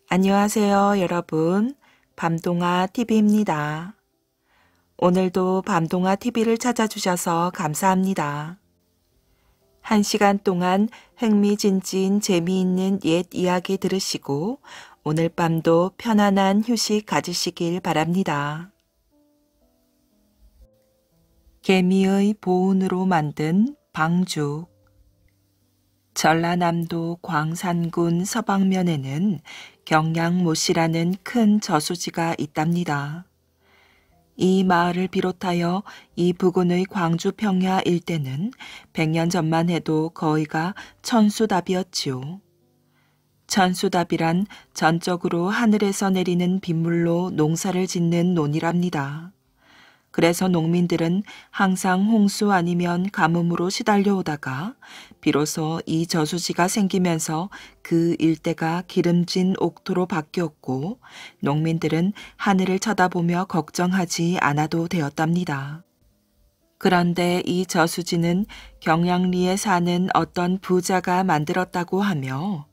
안녕하세요, 여러분. 밤동아 TV입니다. 오늘도 밤동아 TV를 찾아주셔서 감사합니다. 1시간 동안 흥미진진 재미있는 옛 이야기 들으시고 오늘 밤도 편안한 휴식 가지시길 바랍니다. 개미의 보온으로 만든 방죽. 전라남도 광산군 서방면에는 경량못이라는 큰 저수지가 있답니다. 이 마을을 비롯하여 이 부근의 광주 평야 일대는 100년 전만 해도 거의가 천수답이었지요. 천수답이란 전적으로 하늘에서 내리는 빗물로 농사를 짓는 논이랍니다. 그래서 농민들은 항상 홍수 아니면 가뭄으로 시달려 오다가 비로소 이 저수지가 생기면서 그 일대가 기름진 옥토로 바뀌었고 농민들은 하늘을 쳐다보며 걱정하지 않아도 되었답니다. 그런데 이 저수지는 경량리에 사는 어떤 부자가 만들었다고 하며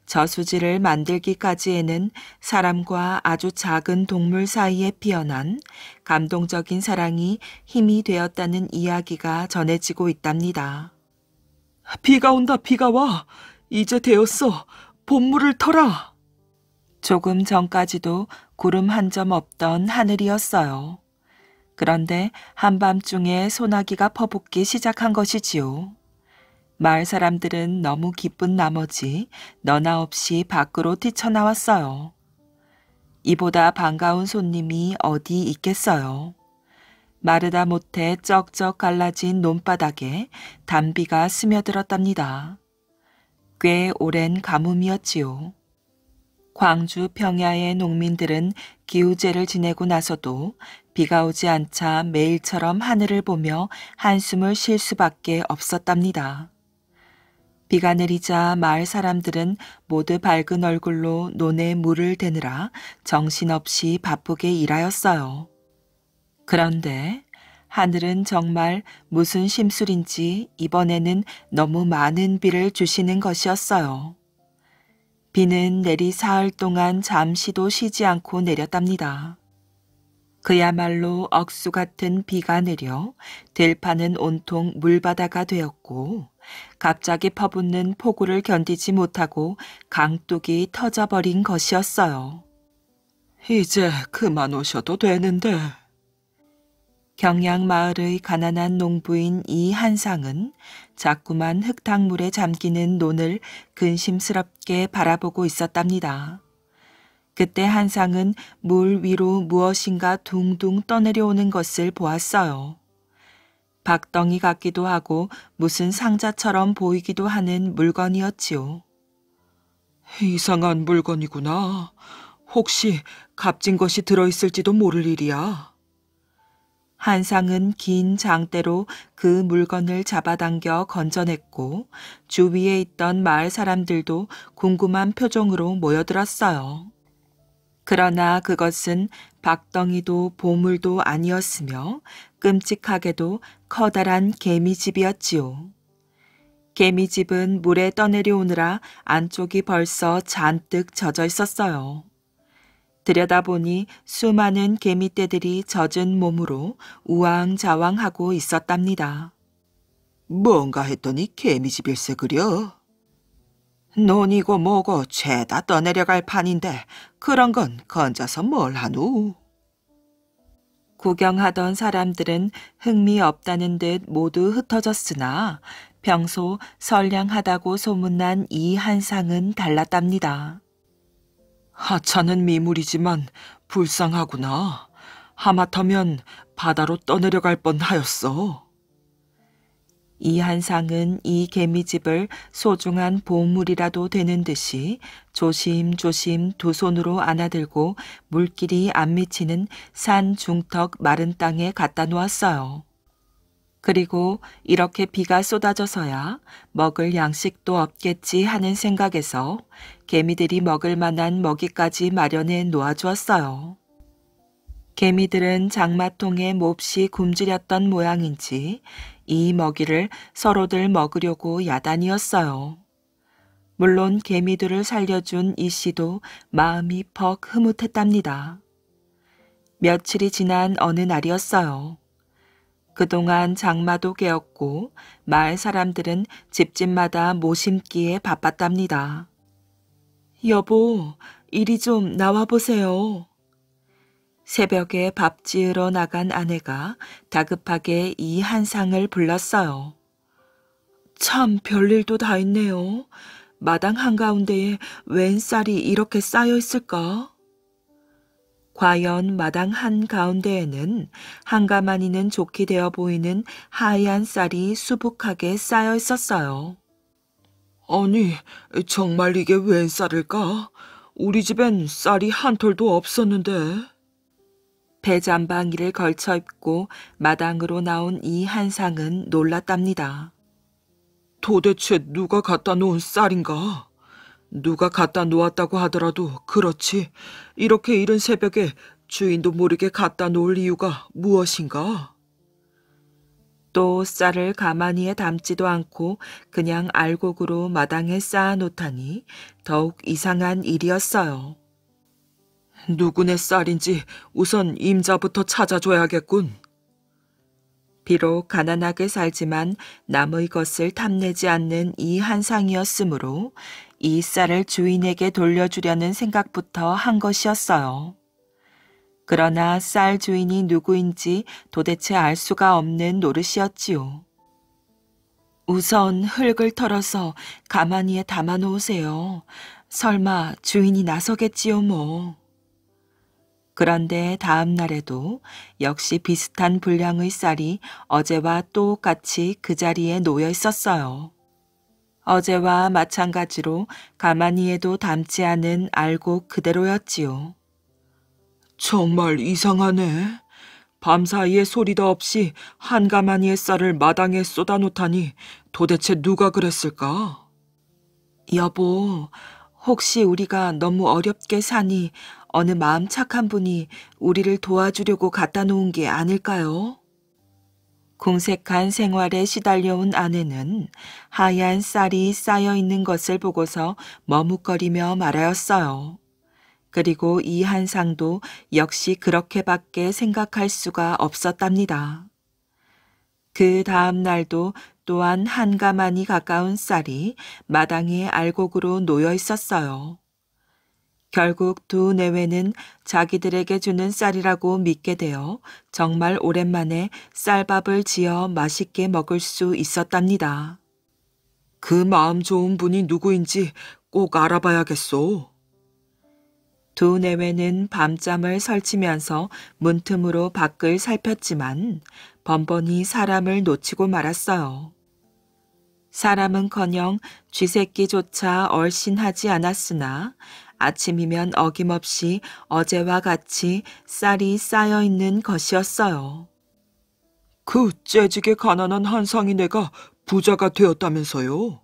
저수지를 만들기까지에는 사람과 아주 작은 동물 사이에 피어난 감동적인 사랑이 힘이 되었다는 이야기가 전해지고 있답니다. 비가 온다, 비가 와. 이제 되었어. 봇물을 터라. 조금 전까지도 구름 한 점 없던 하늘이었어요. 그런데 한밤중에 소나기가 퍼붓기 시작한 것이지요. 마을 사람들은 너무 기쁜 나머지 너나 없이 밖으로 뛰쳐나왔어요. 이보다 반가운 손님이 어디 있겠어요. 마르다 못해 쩍쩍 갈라진 논바닥에 단비가 스며들었답니다. 꽤 오랜 가뭄이었지요. 광주 평야의 농민들은 기우제를 지내고 나서도 비가 오지 않자 매일처럼 하늘을 보며 한숨을 쉴 수밖에 없었답니다. 비가 내리자 마을 사람들은 모두 밝은 얼굴로 논에 물을 대느라 정신없이 바쁘게 일하였어요. 그런데 하늘은 정말 무슨 심술인지 이번에는 너무 많은 비를 주시는 것이었어요. 비는 내리 사흘 동안 잠시도 쉬지 않고 내렸답니다. 그야말로 억수 같은 비가 내려 들판은 온통 물바다가 되었고 갑자기 퍼붓는 폭우를 견디지 못하고 강둑이 터져버린 것이었어요. 이제 그만 오셔도 되는데. 경양 마을의 가난한 농부인 이 한상은 자꾸만 흙탕물에 잠기는 논을 근심스럽게 바라보고 있었답니다. 그때 한상은 물 위로 무엇인가 둥둥 떠내려오는 것을 보았어요. 박덩이 같기도 하고 무슨 상자처럼 보이기도 하는 물건이었지요. 이상한 물건이구나. 혹시 값진 것이 들어있을지도 모를 일이야. 한상은 긴 장대로 그 물건을 잡아당겨 건져냈고 주위에 있던 마을 사람들도 궁금한 표정으로 모여들었어요. 그러나 그것은 박덩이도 보물도 아니었으며 끔찍하게도 커다란 개미집이었지요. 개미집은 물에 떠내려오느라 안쪽이 벌써 잔뜩 젖어 있었어요. 들여다보니 수많은 개미떼들이 젖은 몸으로 우왕좌왕하고 있었답니다. 뭔가 했더니 개미집일세 그려. 논이고 뭐고 죄다 떠내려갈 판인데 그런 건 건져서 뭘 하누? 구경하던 사람들은 흥미 없다는 듯 모두 흩어졌으나 평소 선량하다고 소문난 이 한상은 달랐답니다. 하찮은 미물이지만 불쌍하구나. 하마터면 바다로 떠내려갈 뻔하였어. 이 한상은 이 개미집을 소중한 보물이라도 되는 듯이 조심조심 두 손으로 안아들고 물길이 안 미치는 산 중턱 마른 땅에 갖다 놓았어요. 그리고 이렇게 비가 쏟아져서야 먹을 양식도 없겠지 하는 생각에서 개미들이 먹을 만한 먹이까지 마련해 놓아주었어요. 개미들은 장마통에 몹시 굶주렸던 모양인지 이 먹이를 서로들 먹으려고 야단이었어요. 물론 개미들을 살려준 이 씨도 마음이 퍽 흐뭇했답니다. 며칠이 지난 어느 날이었어요. 그동안 장마도 깨었고 마을 사람들은 집집마다 모 심기에 바빴답니다. 여보, 이리 좀 나와보세요. 새벽에 밥 지으러 나간 아내가 다급하게 이 한상을 불렀어요. 참 별일도 다 있네요. 마당 한가운데에 웬 쌀이 이렇게 쌓여 있을까? 과연 마당 한가운데에는 한가마니는 좋게 되어 보이는 하얀 쌀이 수북하게 쌓여 있었어요. 아니, 정말 이게 웬 쌀일까? 우리 집엔 쌀이 한 톨도 없었는데. 배잠방이를 걸쳐 입고 마당으로 나온 이 한상은 놀랐답니다. 도대체 누가 갖다 놓은 쌀인가? 누가 갖다 놓았다고 하더라도 그렇지. 이렇게 이른 새벽에 주인도 모르게 갖다 놓을 이유가 무엇인가? 또 쌀을 가마니에 담지도 않고 그냥 알곡으로 마당에 쌓아 놓다니 더욱 이상한 일이었어요. 누구네 쌀인지 우선 임자부터 찾아줘야겠군. 비록 가난하게 살지만 남의 것을 탐내지 않는 이 한상이었으므로 이 쌀을 주인에게 돌려주려는 생각부터 한 것이었어요. 그러나 쌀 주인이 누구인지 도대체 알 수가 없는 노릇이었지요. 우선 흙을 털어서 가마니에 담아 놓으세요. 설마 주인이 나서겠지요 뭐. 그런데 다음 날에도 역시 비슷한 분량의 쌀이 어제와 똑같이 그 자리에 놓여 있었어요. 어제와 마찬가지로 가마니에도 담지 않은 알곡 그대로였지요. 정말 이상하네. 밤사이에 소리도 없이 한 가마니의 쌀을 마당에 쏟아놓다니 도대체 누가 그랬을까? 여보, 혹시 우리가 너무 어렵게 사니 어느 마음 착한 분이 우리를 도와주려고 갖다 놓은 게 아닐까요? 궁색한 생활에 시달려온 아내는 하얀 쌀이 쌓여 있는 것을 보고서 머뭇거리며 말하였어요. 그리고 이 한상도 역시 그렇게밖에 생각할 수가 없었답니다. 그 다음 날도 또한 한 가마니 가까운 쌀이 마당에 알곡으로 놓여 있었어요. 결국 두 내외는 자기들에게 주는 쌀이라고 믿게 되어 정말 오랜만에 쌀밥을 지어 맛있게 먹을 수 있었답니다. 그 마음 좋은 분이 누구인지 꼭 알아봐야겠소. 두 내외는 밤잠을 설치면서 문틈으로 밖을 살폈지만 번번이 사람을 놓치고 말았어요. 사람은커녕 쥐새끼조차 얼씬하지 않았으나 아침이면 어김없이 어제와 같이 쌀이 쌓여 있는 것이었어요. 그 째지게 가난한 한상이네가 부자가 되었다면서요?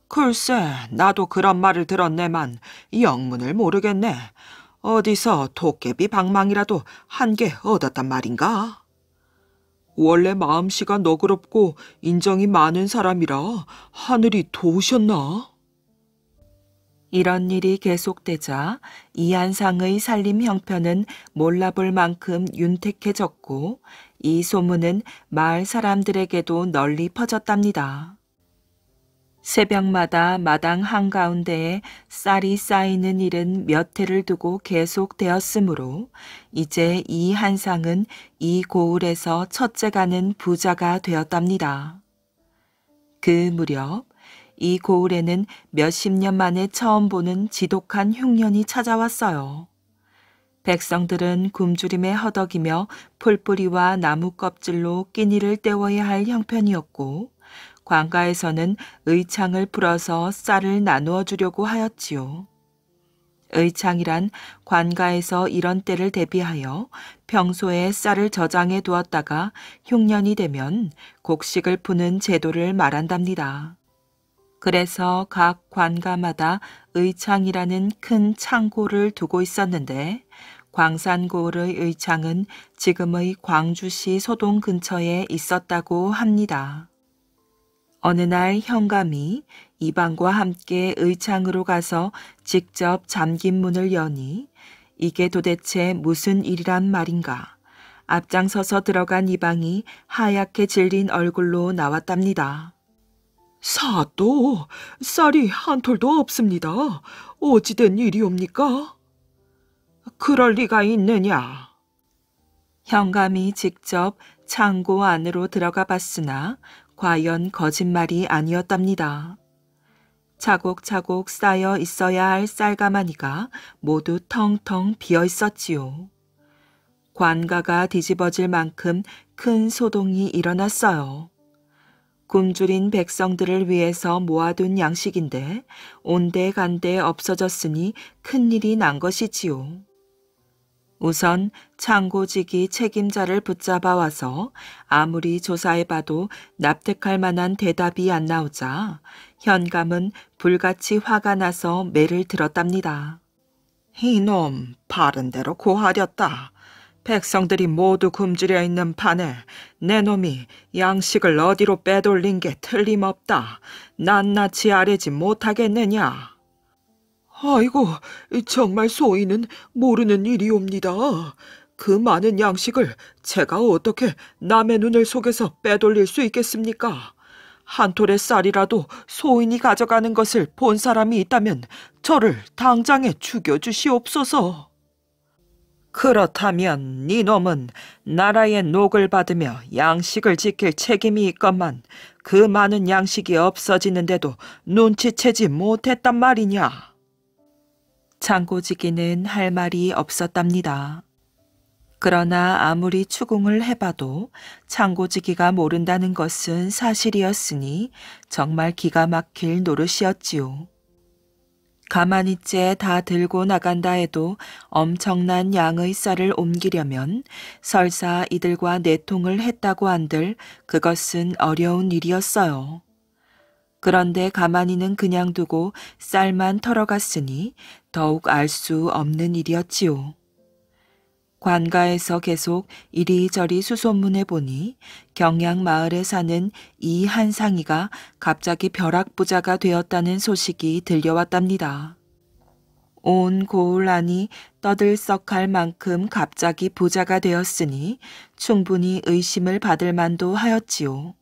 글쎄, 나도 그런 말을 들었네만 영문을 모르겠네. 어디서 도깨비 방망이라도 한 개 얻었단 말인가? 원래 마음씨가 너그럽고 인정이 많은 사람이라 하늘이 도우셨나? 이런 일이 계속되자 이한상의 살림 형편은 몰라볼 만큼 윤택해졌고 이 소문은 마을 사람들에게도 널리 퍼졌답니다. 새벽마다 마당 한가운데에 쌀이 쌓이는 일은 몇 해를 두고 계속되었으므로 이제 이 한상은 이 고을에서 첫째 가는 부자가 되었답니다. 그 무렵 이 고을에는 몇십 년 만에 처음 보는 지독한 흉년이 찾아왔어요. 백성들은 굶주림에 허덕이며 풀뿌리와 나무 껍질로 끼니를 때워야 할 형편이었고 관가에서는 의창을 풀어서 쌀을 나누어 주려고 하였지요. 의창이란 관가에서 이런 때를 대비하여 평소에 쌀을 저장해 두었다가 흉년이 되면 곡식을 푸는 제도를 말한답니다. 그래서 각 관가마다 의창이라는 큰 창고를 두고 있었는데 광산고을의 의창은 지금의 광주시 소동 근처에 있었다고 합니다. 어느 날 현감이 이방과 함께 의창으로 가서 직접 잠긴 문을 여니 이게 도대체 무슨 일이란 말인가. 앞장서서 들어간 이방이 하얗게 질린 얼굴로 나왔답니다. 사또, 쌀이 한 톨도 없습니다. 어찌된 일이옵니까? 그럴 리가 있느냐? 현감이 직접 창고 안으로 들어가 봤으나 과연 거짓말이 아니었답니다. 차곡차곡 쌓여 있어야 할 쌀가마니가 모두 텅텅 비어 있었지요. 관가가 뒤집어질 만큼 큰 소동이 일어났어요. 굶주린 백성들을 위해서 모아둔 양식인데 온데간데 없어졌으니 큰일이 난 것이지요. 우선 창고지기 책임자를 붙잡아 와서 아무리 조사해봐도 납득할 만한 대답이 안 나오자 현감은 불같이 화가 나서 매를 들었답니다. 이놈, 바른 대로 고하렸다. 백성들이 모두 굶주려 있는 판에 내 놈이 양식을 어디로 빼돌린 게 틀림없다. 낱낱이 아뢰지 못하겠느냐? 아이고, 정말 소인은 모르는 일이옵니다. 그 많은 양식을 제가 어떻게 남의 눈을 속여서 빼돌릴 수 있겠습니까? 한 톨의 쌀이라도 소인이 가져가는 것을 본 사람이 있다면 저를 당장에 죽여주시옵소서. 그렇다면 네 놈은 나라의 녹을 받으며 양식을 지킬 책임이 있건만 그 많은 양식이 없어지는데도 눈치채지 못했단 말이냐? 창고지기는 할 말이 없었답니다. 그러나 아무리 추궁을 해봐도 창고지기가 모른다는 것은 사실이었으니 정말 기가 막힐 노릇이었지요. 가마니째 다 들고 나간다 해도 엄청난 양의 쌀을 옮기려면 설사 이들과 내통을 했다고 한들 그것은 어려운 일이었어요. 그런데 가만히는 그냥 두고 쌀만 털어갔으니 더욱 알 수 없는 일이었지요. 관가에서 계속 이리저리 수소문해 보니 경양 마을에 사는 이 한상이가 갑자기 벼락부자가 되었다는 소식이 들려왔답니다. 온 고을 안이 떠들썩할 만큼 갑자기 부자가 되었으니 충분히 의심을 받을 만도 하였지요.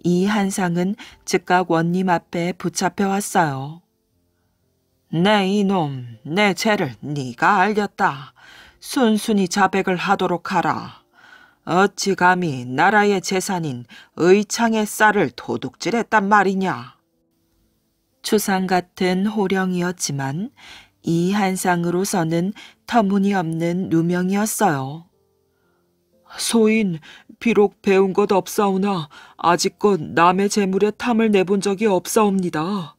이 한상은 즉각 원님 앞에 붙잡혀 왔어요. 내 이놈, 내 죄를 네가 알렸다. 순순히 자백을 하도록 하라. 어찌 감히 나라의 재산인 의창의 쌀을 도둑질했단 말이냐? 추상 같은 호령이었지만 이 한상으로서는 터무니없는 누명이었어요. 소인, 비록 배운 것 없사오나 아직껏 남의 재물에 탐을 내본 적이 없사옵니다.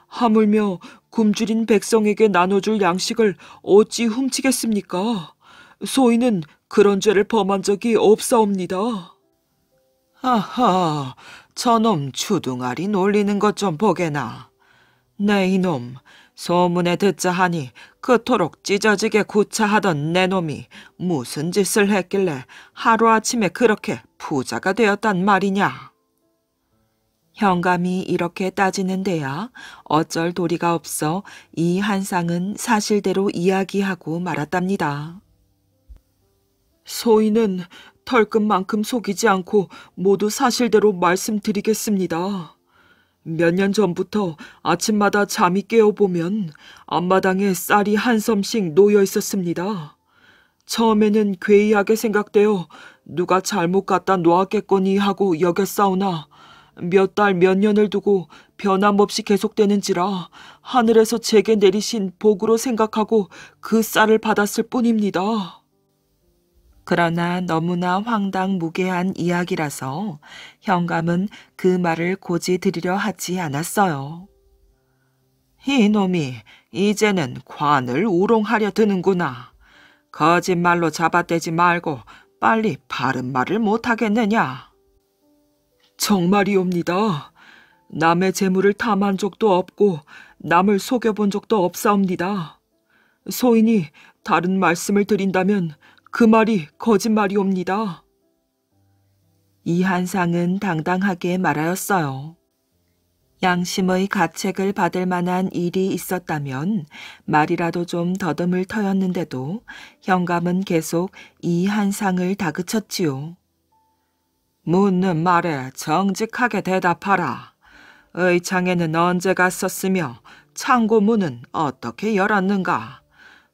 하물며 굶주린 백성에게 나눠줄 양식을 어찌 훔치겠습니까? 소인은 그런 죄를 범한 적이 없사옵니다. 아하, 저놈 주둥아리 놀리는 것 좀 보게나. 내 이놈, 소문에 듣자 하니 그토록 찢어지게 구차하던 내 놈이 무슨 짓을 했길래 하루아침에 그렇게 부자가 되었단 말이냐? 현감이 이렇게 따지는 데야 어쩔 도리가 없어 이 한상은 사실대로 이야기하고 말았답니다. 소인은 털끝만큼 속이지 않고 모두 사실대로 말씀드리겠습니다. 몇 년 전부터 아침마다 잠이 깨어보면 앞마당에 쌀이 한 섬씩 놓여 있었습니다. 처음에는 괴이하게 생각되어 누가 잘못 갖다 놓았겠거니 하고 여겼사오나 몇 달 몇 년을 두고 변함없이 계속되는지라 하늘에서 제게 내리신 복으로 생각하고 그 쌀을 받았을 뿐입니다. 그러나 너무나 황당무계한 이야기라서 현감은 그 말을 고지 들이려 하지 않았어요. 이놈이 이제는 관을 우롱하려 드는구나. 거짓말로 잡아떼지 말고 빨리 바른 말을 못하겠느냐? 정말이옵니다. 남의 재물을 탐한 적도 없고 남을 속여본 적도 없사옵니다. 소인이 다른 말씀을 드린다면 그 말이 거짓말이옵니다. 이 한상은 당당하게 말하였어요. 양심의 가책을 받을 만한 일이 있었다면 말이라도 좀 더듬을 터였는데도 현감은 계속 이 한상을 다그쳤지요. 묻는 말에 정직하게 대답하라. 의창에는 언제 갔었으며 창고 문은 어떻게 열었는가?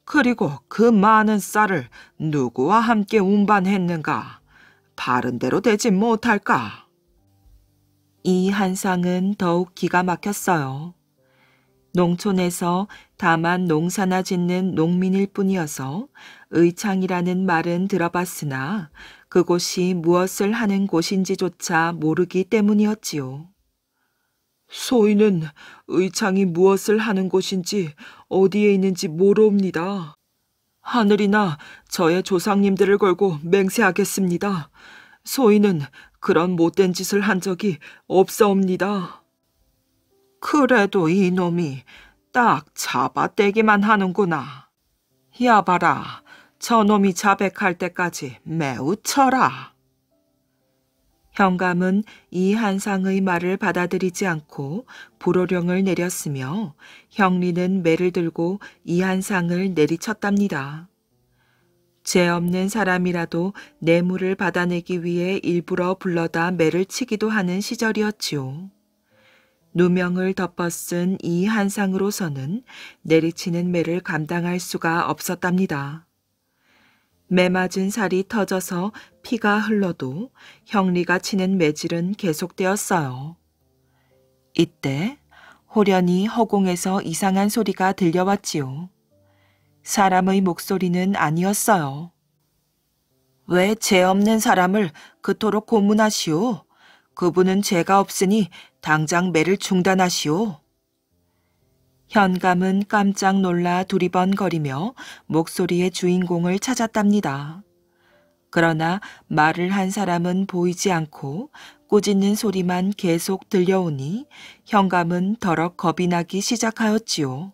그리고 그 많은 쌀을 누구와 함께 운반했는가? 바른 대로 되지 못할까? 이 한상은 더욱 기가 막혔어요. 농촌에서 다만 농사나 짓는 농민일 뿐이어서 의창이라는 말은 들어봤으나 그곳이 무엇을 하는 곳인지조차 모르기 때문이었지요. 소인은 의창이 무엇을 하는 곳인지 어디에 있는지 모르옵니다. 하늘이나 저의 조상님들을 걸고 맹세하겠습니다. 소인은 그런 못된 짓을 한 적이 없사옵니다. 그래도 이놈이 딱 잡아떼기만 하는구나. 야봐라, 저놈이 자백할 때까지 매우 쳐라. 현감은 이 한상의 말을 받아들이지 않고 불호령을 내렸으며 형리는 매를 들고 이 한상을 내리쳤답니다. 죄 없는 사람이라도 뇌물을 받아내기 위해 일부러 불러다 매를 치기도 하는 시절이었지요. 누명을 덮어쓴 이 한상으로서는 내리치는 매를 감당할 수가 없었답니다. 매 맞은 살이 터져서 피가 흘러도 형리가 치는 매질은 계속되었어요. 이때 호련히 허공에서 이상한 소리가 들려왔지요. 사람의 목소리는 아니었어요. 왜 죄 없는 사람을 그토록 고문하시오? 그분은 죄가 없으니 당장 매를 중단하시오. 현감은 깜짝 놀라 두리번거리며 목소리의 주인공을 찾았답니다. 그러나 말을 한 사람은 보이지 않고 꾸짖는 소리만 계속 들려오니 현감은 더럭 겁이 나기 시작하였지요.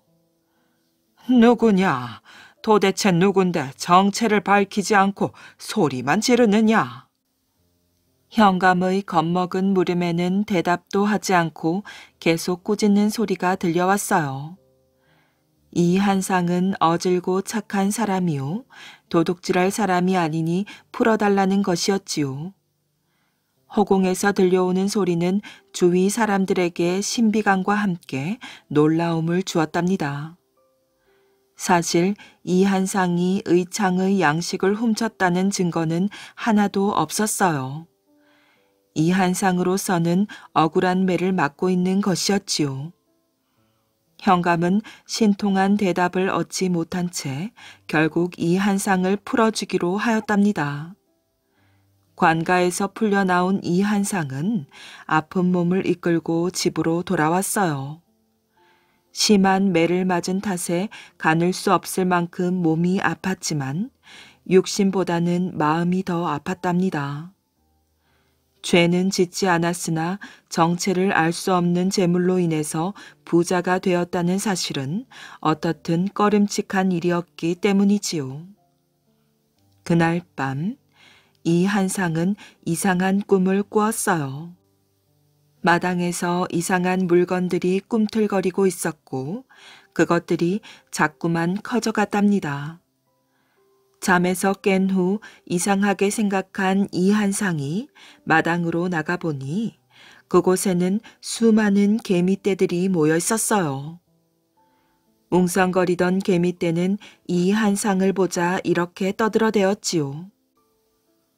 누구냐? 도대체 누군데 정체를 밝히지 않고 소리만 지르느냐? 현감의 겁먹은 물음에는 대답도 하지 않고 계속 꾸짖는 소리가 들려왔어요. 이 한상은 어질고 착한 사람이요. 도둑질할 사람이 아니니 풀어달라는 것이었지요. 허공에서 들려오는 소리는 주위 사람들에게 신비감과 함께 놀라움을 주었답니다. 사실 이 한상이 의창의 양식을 훔쳤다는 증거는 하나도 없었어요. 이 한상으로서는 억울한 매를 맞고 있는 것이었지요. 현감은 신통한 대답을 얻지 못한 채 결국 이 한상을 풀어주기로 하였답니다. 관가에서 풀려나온 이 한상은 아픈 몸을 이끌고 집으로 돌아왔어요. 심한 매를 맞은 탓에 가눌 수 없을 만큼 몸이 아팠지만 육신보다는 마음이 더 아팠답니다. 죄는 짓지 않았으나 정체를 알 수 없는 재물로 인해서 부자가 되었다는 사실은 어떻든 꺼림칙한 일이었기 때문이지요. 그날 밤, 이 한상은 이상한 꿈을 꾸었어요. 마당에서 이상한 물건들이 꿈틀거리고 있었고 그것들이 자꾸만 커져갔답니다. 잠에서 깬 후 이상하게 생각한 이 한상이 마당으로 나가보니 그곳에는 수많은 개미떼들이 모여 있었어요. 웅성거리던 개미떼는 이 한상을 보자 이렇게 떠들어대었지요.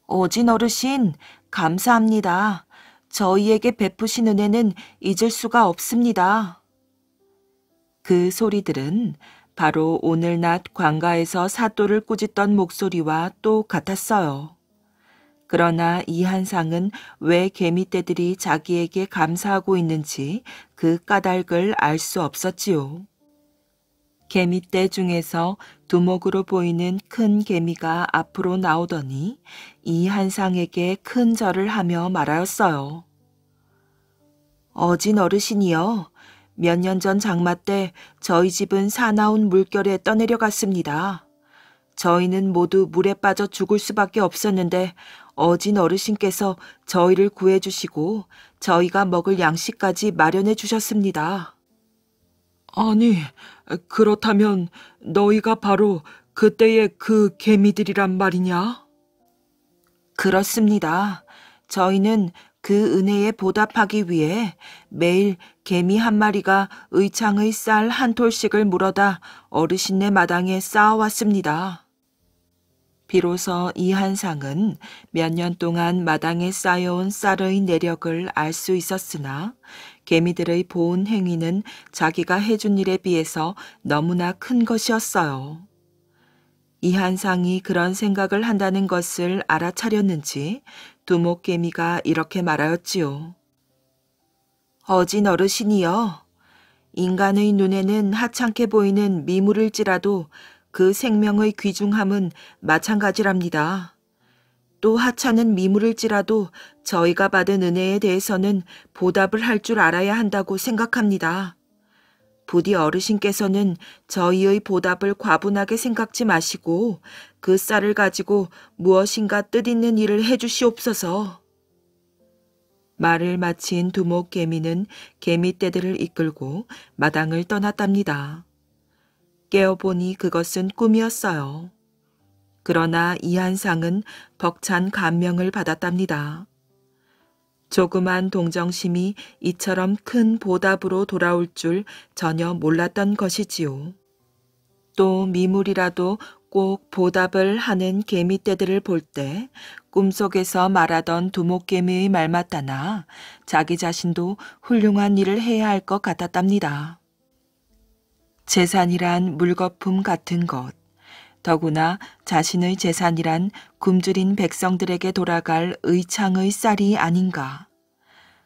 오진 어르신, 감사합니다. 저희에게 베푸신 은혜는 잊을 수가 없습니다. 그 소리들은 바로 오늘 낮 관가에서 사또를 꾸짖던 목소리와 똑같았어요. 그러나 이 한상은 왜 개미떼들이 자기에게 감사하고 있는지 그 까닭을 알 수 없었지요. 개미떼 중에서 두목으로 보이는 큰 개미가 앞으로 나오더니 이 한상에게 큰 절을 하며 말하였어요. 어진 어르신이여, 몇 년 전 장마 때 저희 집은 사나운 물결에 떠내려갔습니다. 저희는 모두 물에 빠져 죽을 수밖에 없었는데 어진 어르신께서 저희를 구해주시고 저희가 먹을 양식까지 마련해 주셨습니다. 아니, 그렇다면 너희가 바로 그때의 그 개미들이란 말이냐? 그렇습니다. 저희는 그 은혜에 보답하기 위해 매일 개미 한 마리가 의창의 쌀 한 톨씩을 물어다 어르신네 마당에 쌓아왔습니다. 비로소 이 한상은 몇 년 동안 마당에 쌓여온 쌀의 내력을 알 수 있었으나 개미들의 보온 행위는 자기가 해준 일에 비해서 너무나 큰 것이었어요. 이 한상이 그런 생각을 한다는 것을 알아차렸는지 두목개미가 이렇게 말하였지요. 어진 어르신이여, 인간의 눈에는 하찮게 보이는 미물일지라도 그 생명의 귀중함은 마찬가지랍니다. 또 하찮은 미물일지라도 저희가 받은 은혜에 대해서는 보답을 할 줄 알아야 한다고 생각합니다. 부디 어르신께서는 저희의 보답을 과분하게 생각지 마시고 그 쌀을 가지고 무엇인가 뜻있는 일을 해주시옵소서. 말을 마친 두목개미는 개미떼들을 이끌고 마당을 떠났답니다. 깨어보니 그것은 꿈이었어요. 그러나 이 한상은 벅찬 감명을 받았답니다. 조그만 동정심이 이처럼 큰 보답으로 돌아올 줄 전혀 몰랐던 것이지요. 또 미물이라도 꼭 보답을 하는 개미떼들을 볼 때 꿈속에서 말하던 두목개미의 말 맞다나 자기 자신도 훌륭한 일을 해야 할 것 같았답니다. 재산이란 물거품 같은 것, 더구나 자신의 재산이란 굶주린 백성들에게 돌아갈 의창의 쌀이 아닌가.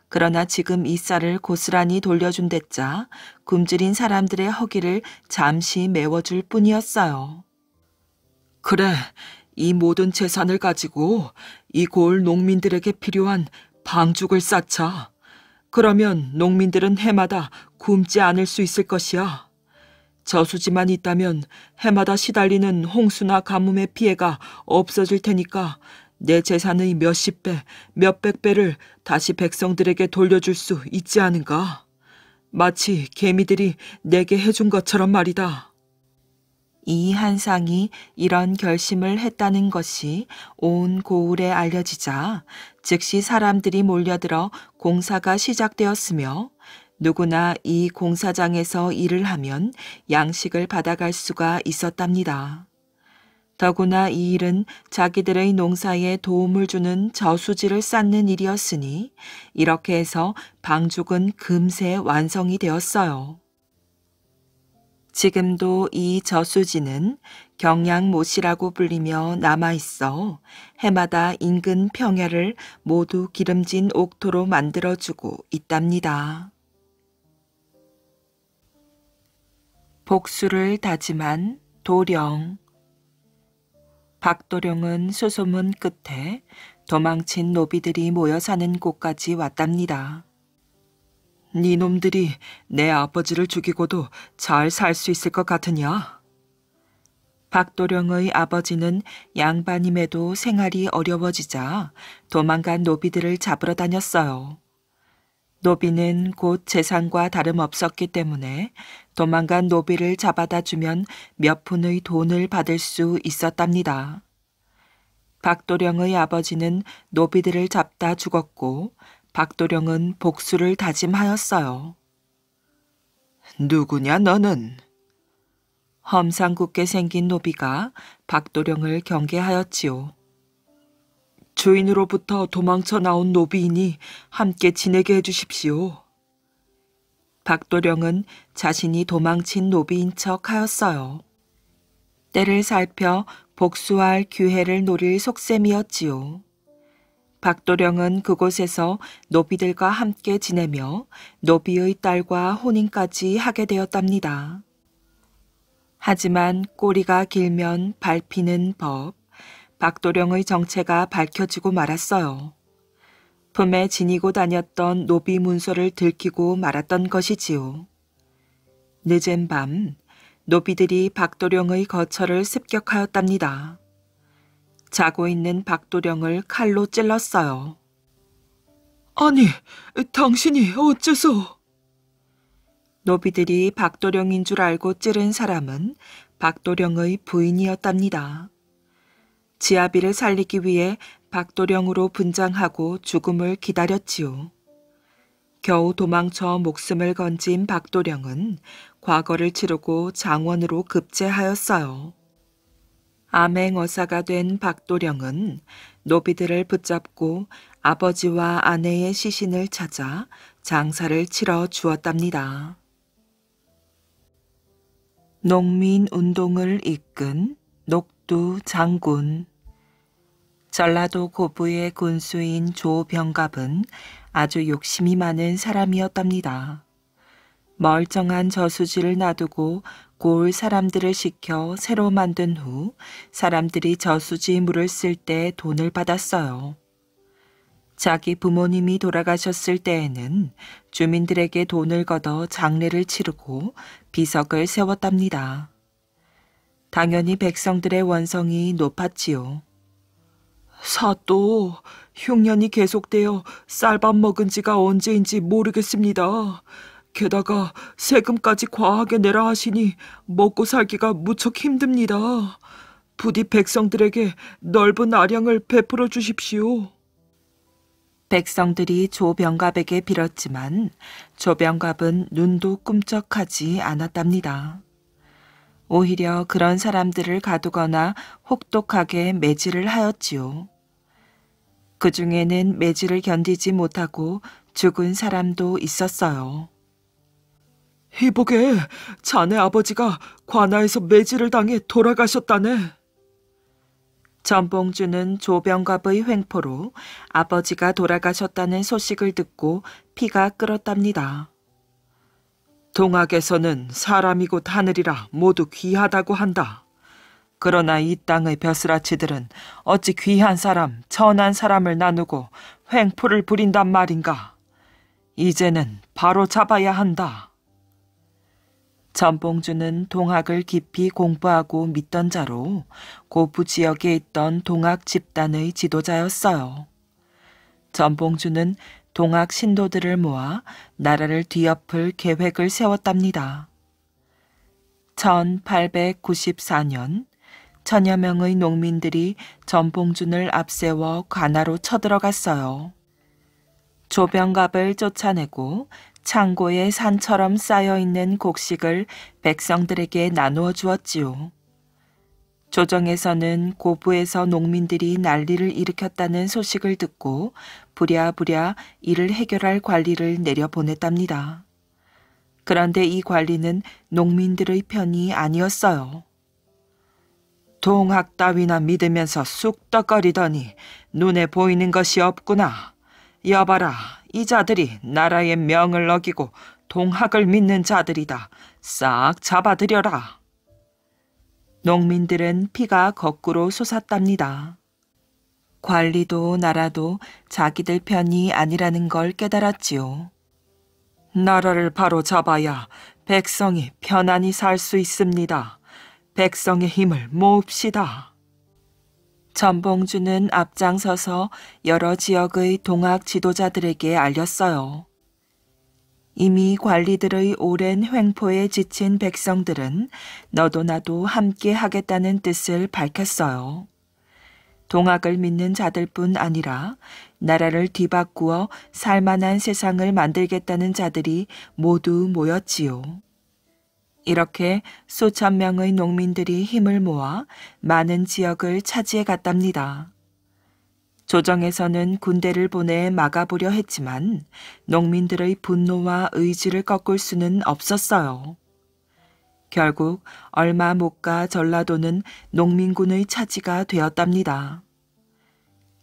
그러나 지금 이 쌀을 고스란히 돌려준 대자 굶주린 사람들의 허기를 잠시 메워줄 뿐이었어요. 그래, 이 모든 재산을 가지고 이 고을 농민들에게 필요한 방죽을 쌓자. 그러면 농민들은 해마다 굶지 않을 수 있을 것이야. 저수지만 있다면 해마다 시달리는 홍수나 가뭄의 피해가 없어질 테니까 내 재산의 몇십 배, 몇백 배를 다시 백성들에게 돌려줄 수 있지 않은가? 마치 개미들이 내게 해준 것처럼 말이다. 이 한상이 이런 결심을 했다는 것이 온 고을에 알려지자 즉시 사람들이 몰려들어 공사가 시작되었으며 누구나 이 공사장에서 일을 하면 양식을 받아갈 수가 있었답니다. 더구나 이 일은 자기들의 농사에 도움을 주는 저수지를 쌓는 일이었으니 이렇게 해서 방죽은 금세 완성이 되었어요. 지금도 이 저수지는 경량못이라고 불리며 남아있어 해마다 인근 평야를 모두 기름진 옥토로 만들어주고 있답니다. 복수를 다짐한 도령. 박도령은 수소문 끝에 도망친 노비들이 모여 사는 곳까지 왔답니다. 네 놈들이 내 아버지를 죽이고도 잘 살 수 있을 것 같으냐? 박도령의 아버지는 양반임에도 생활이 어려워지자 도망간 노비들을 잡으러 다녔어요. 노비는 곧 재산과 다름없었기 때문에 도망간 노비를 잡아다 주면 몇 푼의 돈을 받을 수 있었답니다. 박도령의 아버지는 노비들을 잡다 죽었고 박도령은 복수를 다짐하였어요. 누구냐 너는? 험상궂게 생긴 노비가 박도령을 경계하였지요. 주인으로부터 도망쳐 나온 노비이니 함께 지내게 해주십시오. 박도령은 자신이 도망친 노비인 척 하였어요. 때를 살펴 복수할 기회를 노릴 속셈이었지요. 박도령은 그곳에서 노비들과 함께 지내며 노비의 딸과 혼인까지 하게 되었답니다. 하지만 꼬리가 길면 밟히는 법, 박도령의 정체가 밝혀지고 말았어요. 품에 지니고 다녔던 노비 문서를 들키고 말았던 것이지요. 늦은 밤, 노비들이 박도령의 거처를 습격하였답니다. 자고 있는 박도령을 칼로 찔렀어요. 아니, 당신이 어째서? 노비들이 박도령인 줄 알고 찌른 사람은 박도령의 부인이었답니다. 지아비를 살리기 위해 박도령으로 분장하고 죽음을 기다렸지요. 겨우 도망쳐 목숨을 건진 박도령은 과거를 치르고 장원으로 급제하였어요. 암행어사가 된 박도령은 노비들을 붙잡고 아버지와 아내의 시신을 찾아 장사를 치러 주었답니다. 농민운동을 이끈 녹두 장군. 전라도 고부의 군수인 조병갑은 아주 욕심이 많은 사람이었답니다. 멀쩡한 저수지를 놔두고 고을 사람들을 시켜 새로 만든 후 사람들이 저수지 물을 쓸 때 돈을 받았어요. 자기 부모님이 돌아가셨을 때에는 주민들에게 돈을 걷어 장례를 치르고 비석을 세웠답니다. 당연히 백성들의 원성이 높았지요. 사또, 흉년이 계속되어 쌀밥 먹은 지가 언제인지 모르겠습니다. 게다가 세금까지 과하게 내라 하시니 먹고 살기가 무척 힘듭니다. 부디 백성들에게 넓은 아량을 베풀어 주십시오. 백성들이 조병갑에게 빌었지만 조병갑은 눈도 꿈쩍하지 않았답니다. 오히려 그런 사람들을 가두거나 혹독하게 매질을 하였지요. 그 중에는 매질을 견디지 못하고 죽은 사람도 있었어요. 이보게, 자네 아버지가 관아에서 매질을 당해 돌아가셨다네. 전봉주는 조병갑의 횡포로 아버지가 돌아가셨다는 소식을 듣고 피가 끓었답니다. 동학에서는 사람이 곧 하늘이라 모두 귀하다고 한다. 그러나 이 땅의 벼슬아치들은 어찌 귀한 사람, 천한 사람을 나누고 횡포를 부린단 말인가. 이제는 바로 잡아야 한다. 전봉주는 동학을 깊이 공부하고 믿던 자로 고부 지역에 있던 동학 집단의 지도자였어요. 전봉주는 동학 신도들을 모아 나라를 뒤엎을 계획을 세웠답니다. 1894년 천여 명의 농민들이 전봉준을 앞세워 관아로 쳐들어갔어요. 조병갑을 쫓아내고 창고에 산처럼 쌓여있는 곡식을 백성들에게 나누어 주었지요. 조정에서는 고부에서 농민들이 난리를 일으켰다는 소식을 듣고 부랴부랴 이를 해결할 관리를 내려보냈답니다. 그런데 이 관리는 농민들의 편이 아니었어요. 동학 따위나 믿으면서 쑥덕거리더니 눈에 보이는 것이 없구나. 여봐라, 이 자들이 나라의 명을 어기고 동학을 믿는 자들이다. 싹 잡아들여라. 농민들은 피가 거꾸로 솟았답니다. 관리도 나라도 자기들 편이 아니라는 걸 깨달았지요. 나라를 바로 잡아야 백성이 편안히 살 수 있습니다. 백성의 힘을 모읍시다. 전봉주는 앞장서서 여러 지역의 동학 지도자들에게 알렸어요. 이미 관리들의 오랜 횡포에 지친 백성들은 너도 나도 함께 하겠다는 뜻을 밝혔어요. 동학을 믿는 자들뿐 아니라 나라를 뒤바꾸어 살만한 세상을 만들겠다는 자들이 모두 모였지요. 이렇게 수천 명의 농민들이 힘을 모아 많은 지역을 차지해 갔답니다. 조정에서는 군대를 보내 막아보려 했지만 농민들의 분노와 의지를 꺾을 수는 없었어요. 결국 얼마 못 가 전라도는 농민군의 차지가 되었답니다.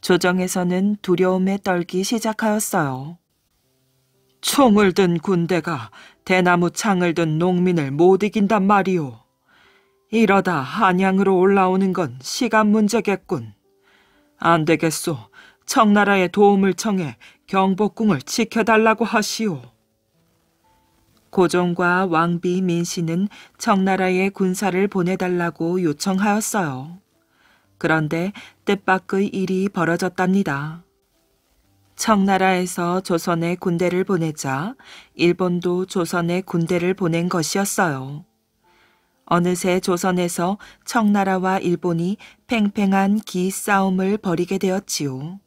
조정에서는 두려움에 떨기 시작하였어요. 총을 든 군대가 대나무 창을 든 농민을 못 이긴단 말이오. 이러다 한양으로 올라오는 건 시간 문제겠군. 안 되겠소. 청나라의 도움을 청해 경복궁을 지켜달라고 하시오. 고종과 왕비 민씨는 청나라에 군사를 보내달라고 요청하였어요. 그런데 뜻밖의 일이 벌어졌답니다. 청나라에서 조선에 군대를 보내자 일본도 조선에 군대를 보낸 것이었어요. 어느새 조선에서 청나라와 일본이 팽팽한 기싸움을 벌이게 되었지요.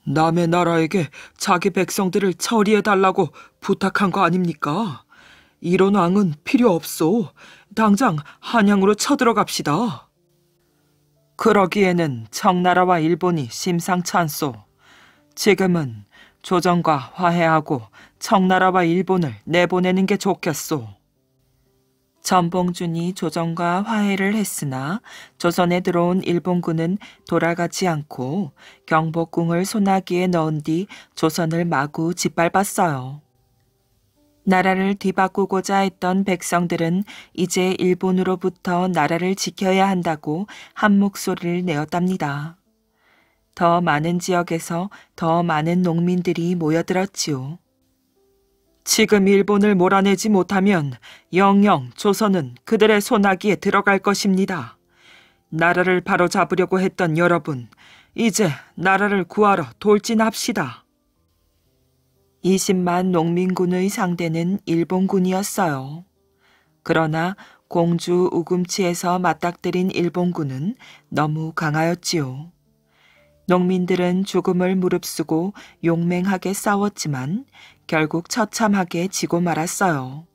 남의 나라에게 자기 백성들을 처리해달라고 부탁한 거 아닙니까? 이런 왕은 필요 없소. 당장 한양으로 쳐들어갑시다. 그러기에는 청나라와 일본이 심상치 않소. 지금은 조정과 화해하고 청나라와 일본을 내보내는 게 좋겠소. 전봉준이 조정과 화해를 했으나 조선에 들어온 일본군은 돌아가지 않고 경복궁을 소나기에 넣은 뒤 조선을 마구 짓밟았어요. 나라를 뒤바꾸고자 했던 백성들은 이제 일본으로부터 나라를 지켜야 한다고 한 목소리를 내었답니다. 더 많은 지역에서 더 많은 농민들이 모여들었지요. 지금 일본을 몰아내지 못하면 영영 조선은 그들의 소나기에 들어갈 것입니다. 나라를 바로잡으려고 했던 여러분, 이제 나라를 구하러 돌진합시다. 20만 농민군의 상대는 일본군이었어요. 그러나 공주 우금치에서 맞닥뜨린 일본군은 너무 강하였지요. 농민들은 죽음을 무릅쓰고 용맹하게 싸웠지만 결국 처참하게 지고 말았어요.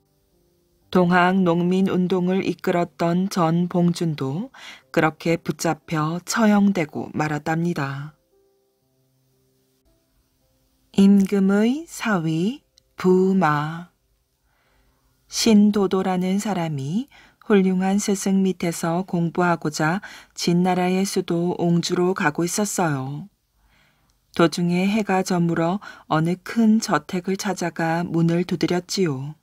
동학 농민운동을 이끌었던 전봉준도 그렇게 붙잡혀 처형되고 말았답니다. 임금의 사위 부마. 신도도라는 사람이 훌륭한 스승 밑에서 공부하고자 진나라의 수도 옹주로 가고 있었어요. 도중에 해가 저물어 어느 큰 저택을 찾아가 문을 두드렸지요.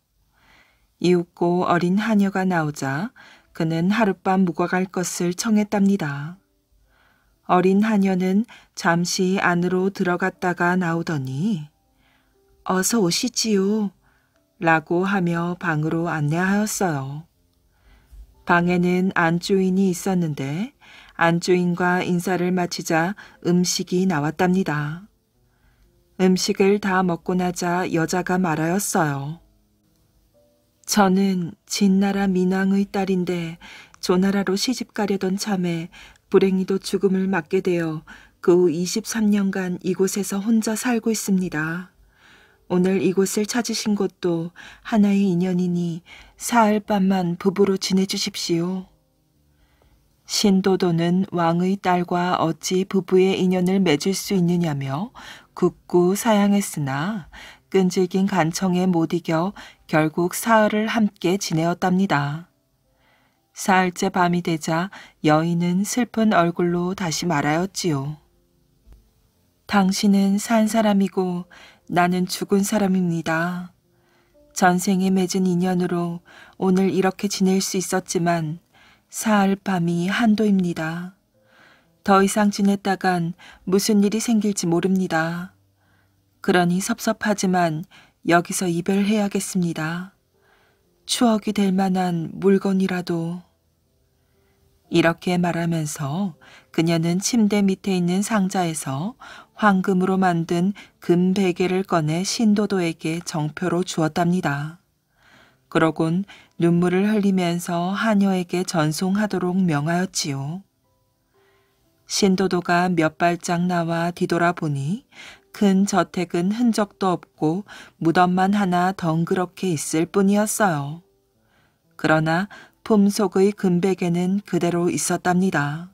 이윽고 어린 하녀가 나오자 그는 하룻밤 묵어갈 것을 청했답니다. 어린 하녀는 잠시 안으로 들어갔다가 나오더니 어서 오시지요 라고 하며 방으로 안내하였어요. 방에는 안주인이 있었는데 안주인과 인사를 마치자 음식이 나왔답니다. 음식을 다 먹고 나자 여자가 말하였어요. 저는 진나라 민왕의 딸인데 조나라로 시집 가려던 참에 불행히도 죽음을 맞게 되어 그 후 23년간 이곳에서 혼자 살고 있습니다. 오늘 이곳을 찾으신 것도 하나의 인연이니 사흘 밤만 부부로 지내주십시오. 신도도는 왕의 딸과 어찌 부부의 인연을 맺을 수 있느냐며 굳고 사양했으나 끈질긴 간청에 못 이겨 결국 사흘을 함께 지내었답니다. 사흘째 밤이 되자 여인은 슬픈 얼굴로 다시 말하였지요. 당신은 산 사람이고 나는 죽은 사람입니다. 전생에 맺은 인연으로 오늘 이렇게 지낼 수 있었지만 사흘 밤이 한도입니다. 더 이상 지냈다간 무슨 일이 생길지 모릅니다. 그러니 섭섭하지만 여기서 이별해야겠습니다. 추억이 될 만한 물건이라도. 이렇게 말하면서 그녀는 침대 밑에 있는 상자에서 황금으로 만든 금 베개를 꺼내 신도도에게 정표로 주었답니다. 그러곤 눈물을 흘리면서 하녀에게 전송하도록 명하였지요. 신도도가 몇 발짝 나와 뒤돌아보니 큰 저택은 흔적도 없고 무덤만 하나 덩그렇게 있을 뿐이었어요. 그러나 품속의 금베개는 그대로 있었답니다.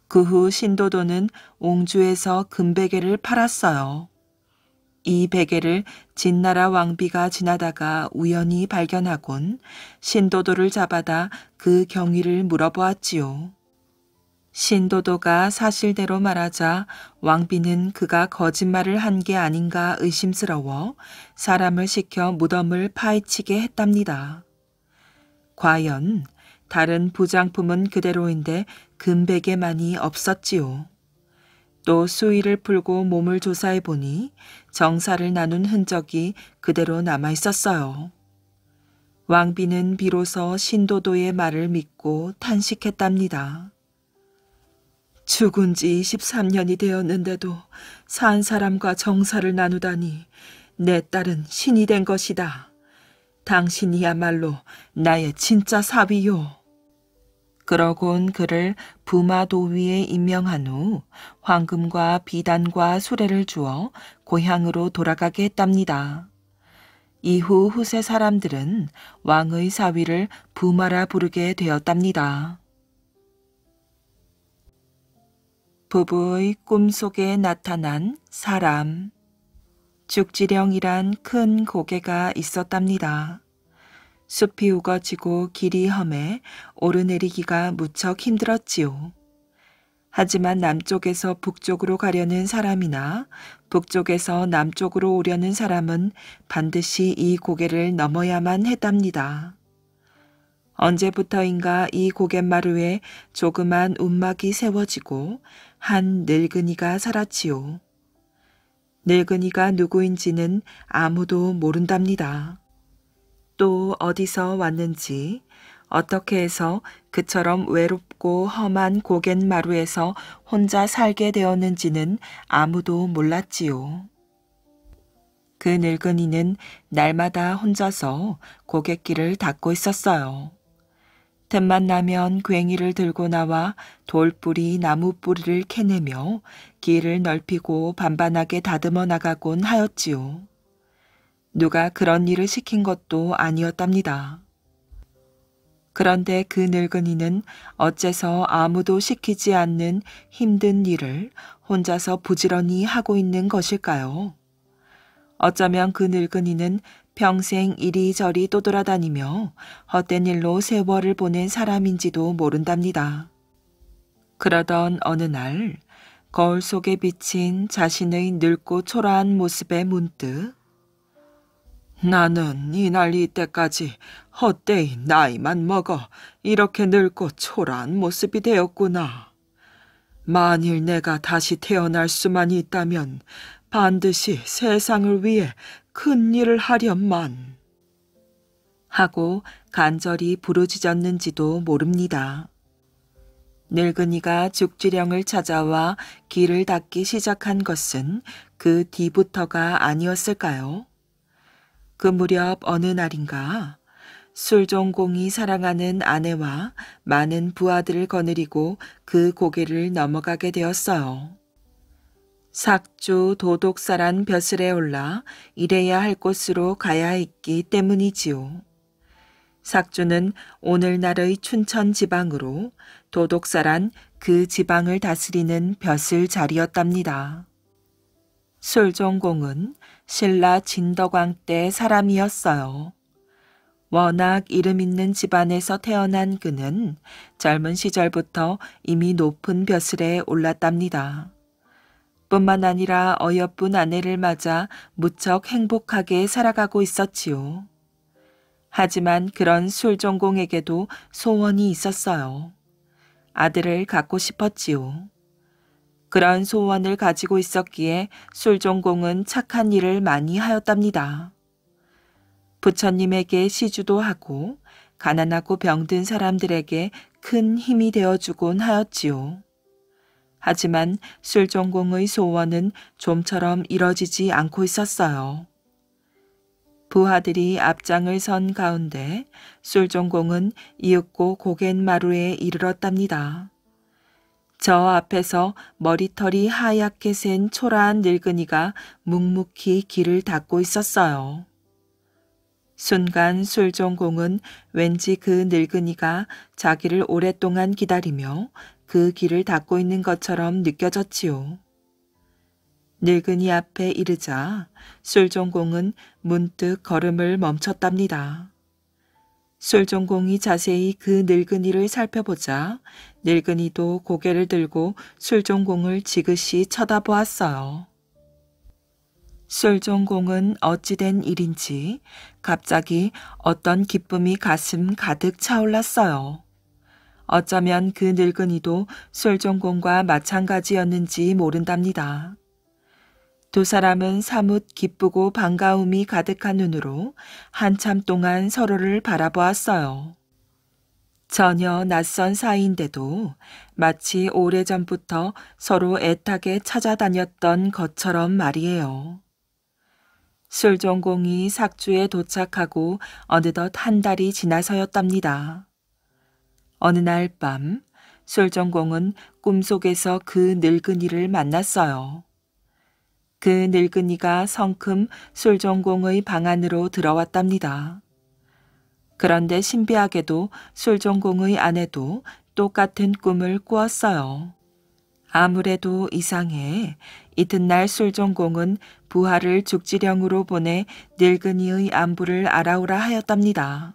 그 후 신도도는 옹주에서 금베개를 팔았어요. 이 베개를 진나라 왕비가 지나다가 우연히 발견하곤 신도도를 잡아다 그 경위를 물어보았지요. 신도도가 사실대로 말하자 왕비는 그가 거짓말을 한 게 아닌가 의심스러워 사람을 시켜 무덤을 파헤치게 했답니다. 과연 다른 부장품은 그대로인데 금베개만이 없었지요. 또 수의를 풀고 몸을 조사해 보니 정사를 나눈 흔적이 그대로 남아 있었어요. 왕비는 비로소 신도도의 말을 믿고 탄식했답니다. 죽은 지 23년이 되었는데도 산 사람과 정사를 나누다니 내 딸은 신이 된 것이다. 당신이야말로 나의 진짜 사위요. 그러곤 그를 부마도위에 임명한 후 황금과 비단과 수레를 주어 고향으로 돌아가게 했답니다. 이후 후세 사람들은 왕의 사위를 부마라 부르게 되었답니다. 부부의 꿈속에 나타난 사람. 죽지령이란 큰 고개가 있었답니다. 숲이 우거지고 길이 험해 오르내리기가 무척 힘들었지요. 하지만 남쪽에서 북쪽으로 가려는 사람이나 북쪽에서 남쪽으로 오려는 사람은 반드시 이 고개를 넘어야만 했답니다. 언제부터인가 이 고갯마루에 조그만 움막이 세워지고 한 늙은이가 살았지요. 늙은이가 누구인지는 아무도 모른답니다. 또 어디서 왔는지, 어떻게 해서 그처럼 외롭고 험한 고갯마루에서 혼자 살게 되었는지는 아무도 몰랐지요. 그 늙은이는 날마다 혼자서 고갯길을 닦고 있었어요. 틈만 나면 괭이를 들고 나와 돌뿌리 나무뿌리를 캐내며 길을 넓히고 반반하게 다듬어 나가곤 하였지요. 누가 그런 일을 시킨 것도 아니었답니다. 그런데 그 늙은이는 어째서 아무도 시키지 않는 힘든 일을 혼자서 부지런히 하고 있는 것일까요? 어쩌면 그 늙은이는 평생 이리저리 떠돌아다니며 헛된 일로 세월을 보낸 사람인지도 모른답니다. 그러던 어느 날 거울 속에 비친 자신의 늙고 초라한 모습에 문득 나는 이날 이때까지 헛되이 나이만 먹어 이렇게 늙고 초라한 모습이 되었구나. 만일 내가 다시 태어날 수만 있다면 반드시 세상을 위해 큰 일을 하련만 하고 간절히 부르짖었는지도 모릅니다. 늙은이가 죽지령을 찾아와 길을 닦기 시작한 것은 그 뒤부터가 아니었을까요? 그 무렵 어느 날인가 술종공이 사랑하는 아내와 많은 부하들을 거느리고 그 고개를 넘어가게 되었어요. 삭주 도독사란 벼슬에 올라 일해야 할 곳으로 가야 했기 때문이지요. 삭주는 오늘날의 춘천 지방으로, 도독사란 그 지방을 다스리는 벼슬 자리였답니다. 술종공은 신라 진덕왕 때 사람이었어요. 워낙 이름 있는 집안에서 태어난 그는 젊은 시절부터 이미 높은 벼슬에 올랐답니다. 뿐만 아니라 어여쁜 아내를 맞아 무척 행복하게 살아가고 있었지요. 하지만 그런 술종공에게도 소원이 있었어요. 아들을 갖고 싶었지요. 그런 소원을 가지고 있었기에 술종공은 착한 일을 많이 하였답니다. 부처님에게 시주도 하고 가난하고 병든 사람들에게 큰 힘이 되어주곤 하였지요. 하지만 술종공의 소원은 좀처럼 이뤄지지 않고 있었어요. 부하들이 앞장을 선 가운데 술종공은 이윽고 고갯마루에 이르렀답니다. 저 앞에서 머리털이 하얗게 센 초라한 늙은이가 묵묵히 길을 닦고 있었어요. 순간 술종공은 왠지 그 늙은이가 자기를 오랫동안 기다리며 그 길을 닦고 있는 것처럼 느껴졌지요. 늙은이 앞에 이르자 술종공은 문득 걸음을 멈췄답니다. 술종공이 자세히 그 늙은이를 살펴보자 늙은이도 고개를 들고 술종공을 지그시 쳐다보았어요. 술종공은 어찌된 일인지 갑자기 어떤 기쁨이 가슴 가득 차올랐어요. 어쩌면 그 늙은이도 술종공과 마찬가지였는지 모른답니다. 두 사람은 사뭇 기쁘고 반가움이 가득한 눈으로 한참 동안 서로를 바라보았어요. 전혀 낯선 사이인데도 마치 오래전부터 서로 애타게 찾아다녔던 것처럼 말이에요. 술종공이 삭주에 도착하고 어느덧 한 달이 지나서였답니다. 어느 날 밤 술종공은 꿈속에서 그 늙은이를 만났어요. 그 늙은이가 성큼 술종공의 방 안으로 들어왔답니다. 그런데 신비하게도 술종공의 아내도 똑같은 꿈을 꾸었어요. 아무래도 이상해. 이튿날 술종공은 부하를 죽지령으로 보내 늙은이의 안부를 알아오라 하였답니다.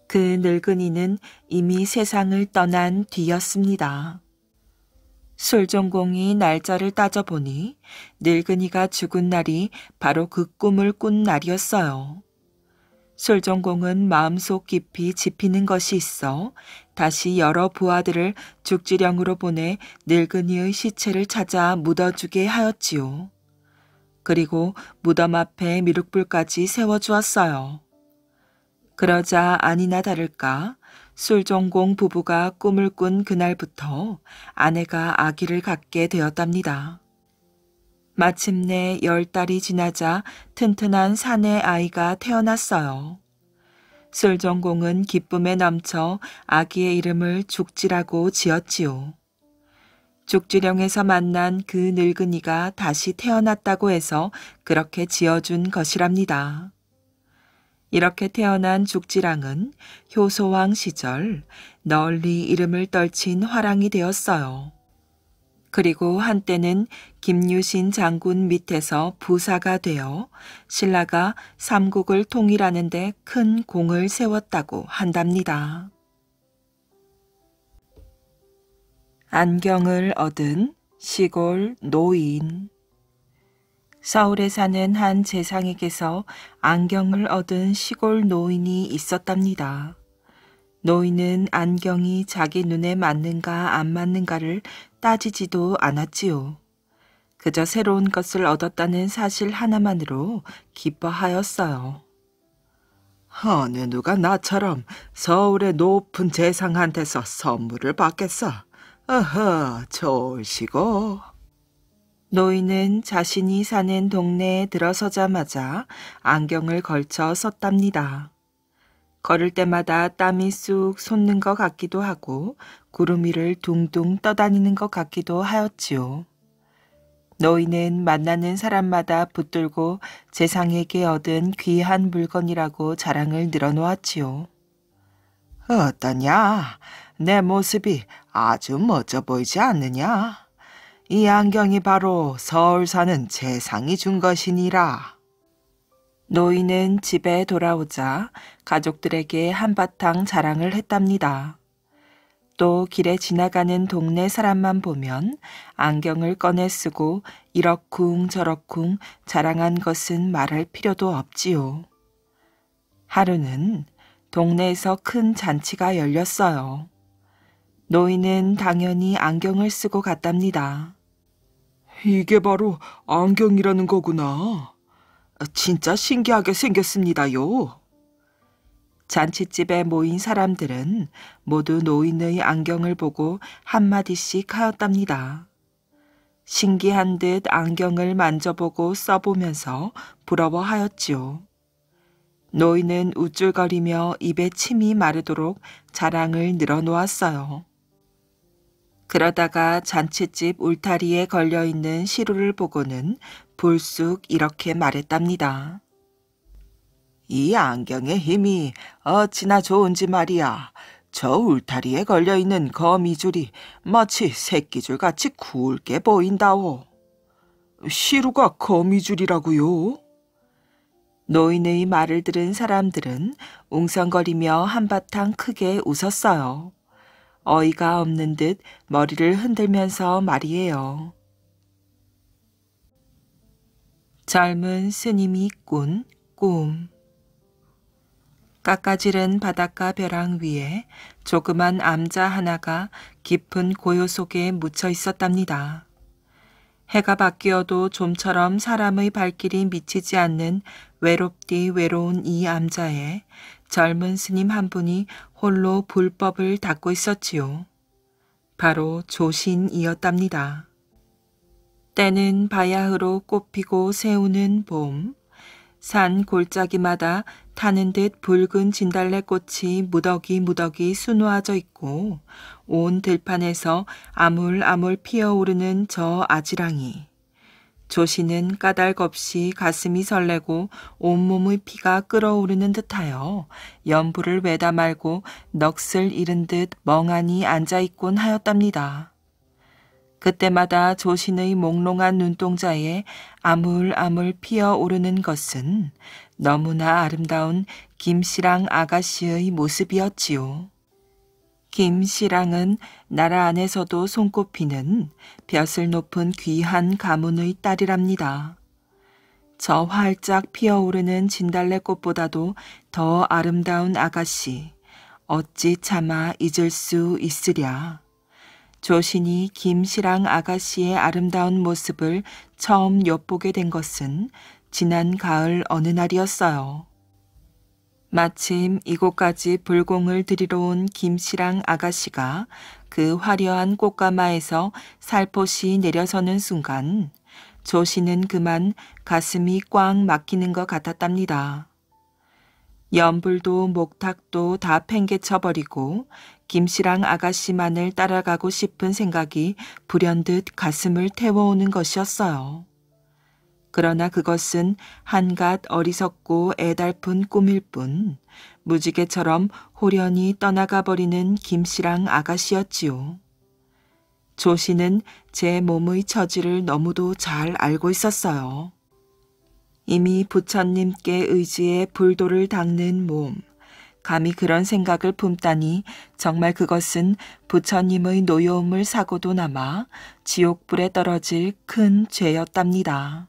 그 늙은이는 이미 세상을 떠난 뒤였습니다. 술종공이 날짜를 따져보니 늙은이가 죽은 날이 바로 그 꿈을 꾼 날이었어요. 술종공은 마음속 깊이 짚이는 것이 있어 다시 여러 부하들을 죽지령으로 보내 늙은이의 시체를 찾아 묻어주게 하였지요. 그리고 무덤 앞에 미륵불까지 세워주었어요. 그러자 아니나 다를까 술종공 부부가 꿈을 꾼 그날부터 아내가 아기를 갖게 되었답니다. 마침내 10달이 지나자 튼튼한 사내 아이가 태어났어요. 술종공은 기쁨에 넘쳐 아기의 이름을 죽지라고 지었지요. 죽지령에서 만난 그 늙은이가 다시 태어났다고 해서 그렇게 지어준 것이랍니다. 이렇게 태어난 죽지랑은 효소왕 시절 널리 이름을 떨친 화랑이 되었어요. 그리고 한때는 김유신 장군 밑에서 부사가 되어 신라가 삼국을 통일하는 데 큰 공을 세웠다고 한답니다. 안경을 얻은 시골 노인. 서울에 사는 한 재상에게서 안경을 얻은 시골 노인이 있었답니다. 노인은 안경이 자기 눈에 맞는가 안 맞는가를 따지지도 않았지요. 그저 새로운 것을 얻었다는 사실 하나만으로 기뻐하였어요. 어느 누가 나처럼 서울의 높은 재상한테서 선물을 받겠어. 어허, 좋으시고. 노인은 자신이 사는 동네에 들어서자마자 안경을 걸쳐 섰답니다. 걸을 때마다 땀이 쑥 솟는 것 같기도 하고 구름 위를 둥둥 떠다니는 것 같기도 하였지요. 노인은 만나는 사람마다 붙들고 재상에게 얻은 귀한 물건이라고 자랑을 늘어놓았지요. 어떠냐? 내 모습이 아주 멋져 보이지 않느냐? 이 안경이 바로 서울 사는 재상이 준 것이니라. 노인은 집에 돌아오자 가족들에게 한바탕 자랑을 했답니다. 또 길에 지나가는 동네 사람만 보면 안경을 꺼내 쓰고 이러쿵 저러쿵 자랑한 것은 말할 필요도 없지요. 하루는 동네에서 큰 잔치가 열렸어요. 노인은 당연히 안경을 쓰고 갔답니다. 이게 바로 안경이라는 거구나. 진짜 신기하게 생겼습니다요. 잔칫집에 모인 사람들은 모두 노인의 안경을 보고 한마디씩 하였답니다. 신기한 듯 안경을 만져보고 써보면서 부러워하였지요. 노인은 우쭐거리며 입에 침이 마르도록 자랑을 늘어놓았어요. 그러다가 잔칫집 울타리에 걸려있는 시루를 보고는 불쑥 이렇게 말했답니다. 이 안경의 힘이 어찌나 좋은지 말이야. 저 울타리에 걸려있는 거미줄이 마치 새끼줄같이 굵게 보인다오. 시루가 거미줄이라고요? 노인의 말을 들은 사람들은 웅성거리며 한바탕 크게 웃었어요. 어이가 없는 듯 머리를 흔들면서 말이에요. 젊은 스님이 꾼 꿈. 깎아지른 바닷가 벼랑 위에 조그만 암자 하나가 깊은 고요 속에 묻혀 있었답니다. 해가 바뀌어도 좀처럼 사람의 발길이 미치지 않는 외롭디 외로운 이 암자에 젊은 스님 한 분이 홀로 불법을 닦고 있었지요. 바로 조신이었답니다. 때는 바야흐로 꽃피고 새우는 봄, 산 골짜기마다 타는 듯 붉은 진달래꽃이 무더기 수놓아져 있고 온 들판에서 아물아물 피어오르는 저 아지랑이. 조씨는 까닭없이 가슴이 설레고 온몸의 피가 끓어오르는 듯하여 연부를 외다 말고 넋을 잃은 듯 멍하니 앉아있곤 하였답니다. 그때마다 조신의 몽롱한 눈동자에 아물아물 피어오르는 것은 너무나 아름다운 김씨랑 아가씨의 모습이었지요. 김씨랑은 나라 안에서도 손꼽히는 벼슬 높은 귀한 가문의 딸이랍니다. 저 활짝 피어오르는 진달래꽃보다도 더 아름다운 아가씨, 어찌 차마 잊을 수 있으랴. 조신이 김씨랑 아가씨의 아름다운 모습을 처음 엿보게 된 것은 지난 가을 어느 날이었어요. 마침 이곳까지 불공을 들이러 온 김씨랑 아가씨가 그 화려한 꽃가마에서 살포시 내려서는 순간 조씨는 그만 가슴이 꽉 막히는 것 같았답니다. 연불도 목탁도 다 팽개쳐버리고 김씨랑 아가씨만을 따라가고 싶은 생각이 불현듯 가슴을 태워오는 것이었어요. 그러나 그것은 한갓 어리석고 애달픈 꿈일 뿐 무지개처럼 호련히 떠나가 버리는 김씨랑 아가씨였지요. 조씨는 제 몸의 처지를 너무도 잘 알고 있었어요. 이미 부처님께 의지해 불도를 닦는 몸, 감히 그런 생각을 품다니 정말 그것은 부처님의 노여움을 사고도 남아 지옥불에 떨어질 큰 죄였답니다.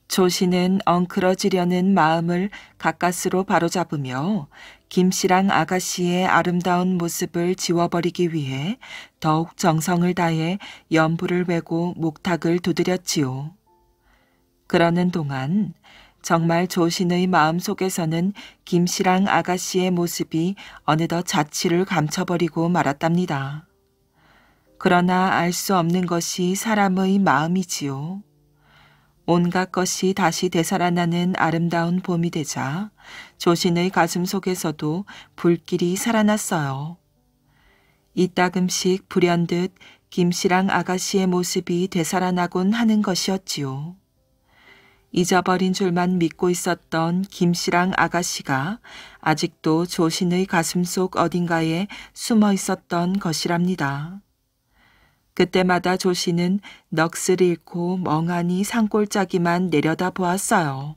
조씨는 엉클어지려는 마음을 가까스로 바로잡으며 김씨랑 아가씨의 아름다운 모습을 지워버리기 위해 더욱 정성을 다해 연불을 외고 목탁을 두드렸지요. 그러는 동안 정말 조신의 마음속에서는 김씨랑 아가씨의 모습이 어느덧 자취를 감춰버리고 말았답니다. 그러나 알 수 없는 것이 사람의 마음이지요. 온갖 것이 다시 되살아나는 아름다운 봄이 되자 조신의 가슴 속에서도 불길이 살아났어요. 이따금씩 불현듯 김씨랑 아가씨의 모습이 되살아나곤 하는 것이었지요. 잊어버린 줄만 믿고 있었던 김씨랑 아가씨가 아직도 조신의 가슴속 어딘가에 숨어 있었던 것이랍니다. 그때마다 조씨는 넋을 잃고 멍하니 산골짜기만 내려다 보았어요.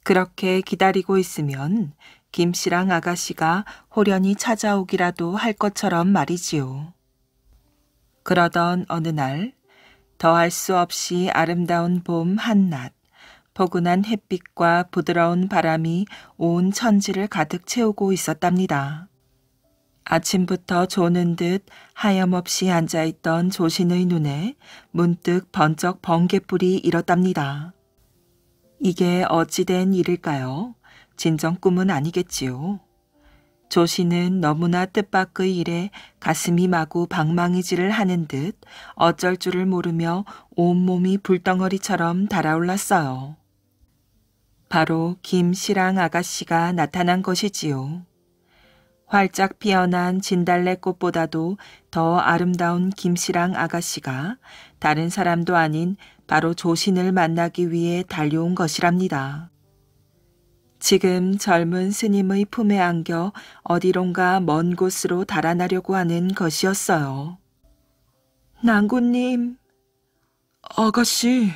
그렇게 기다리고 있으면 김씨랑 아가씨가 호련히 찾아오기라도 할 것처럼 말이지요. 그러던 어느 날 더할 수 없이 아름다운 봄 한낮, 포근한 햇빛과 부드러운 바람이 온 천지를 가득 채우고 있었답니다. 아침부터 조는 듯 하염없이 앉아있던 조신의 눈에 문득 번쩍 번개불이 일었답니다. 이게 어찌된 일일까요? 진정 꿈은 아니겠지요. 조신은 너무나 뜻밖의 일에 가슴이 마구 방망이질을 하는 듯 어쩔 줄을 모르며 온몸이 불덩어리처럼 달아올랐어요. 바로 김씨랑 아가씨가 나타난 것이지요. 활짝 피어난 진달래꽃보다도 더 아름다운 김씨랑 아가씨가 다른 사람도 아닌 바로 조신을 만나기 위해 달려온 것이랍니다. 지금 젊은 스님의 품에 안겨 어디론가 먼 곳으로 달아나려고 하는 것이었어요. 낭구님, 아가씨,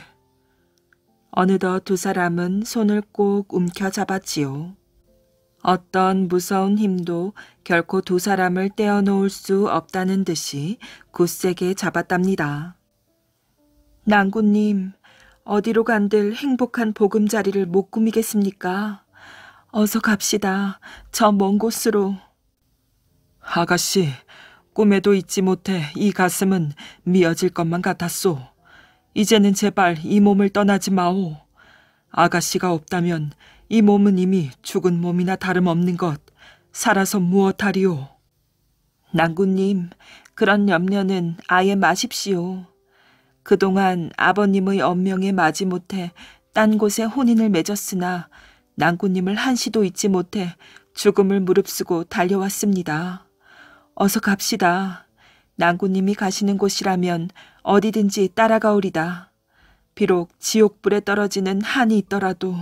어느덧 두 사람은 손을 꼭 움켜잡았지요. 어떤 무서운 힘도 결코 두 사람을 떼어놓을 수 없다는 듯이 굳세게 잡았답니다. 낭구님, 어디로 간들 행복한 보금자리를 못 꾸미겠습니까? 어서 갑시다. 저 먼 곳으로. 아가씨, 꿈에도 잊지 못해 이 가슴은 미어질 것만 같았소. 이제는 제발 이 몸을 떠나지 마오. 아가씨가 없다면 이 몸은 이미 죽은 몸이나 다름없는 것. 살아서 무엇하리오. 낭군님, 그런 염려는 아예 마십시오. 그동안 아버님의 언명에 마지못해 딴 곳에 혼인을 맺었으나 낭군님을 한시도 잊지 못해 죽음을 무릅쓰고 달려왔습니다. 어서 갑시다. 낭군님이 가시는 곳이라면 어디든지 따라가오리다. 비록 지옥불에 떨어지는 한이 있더라도.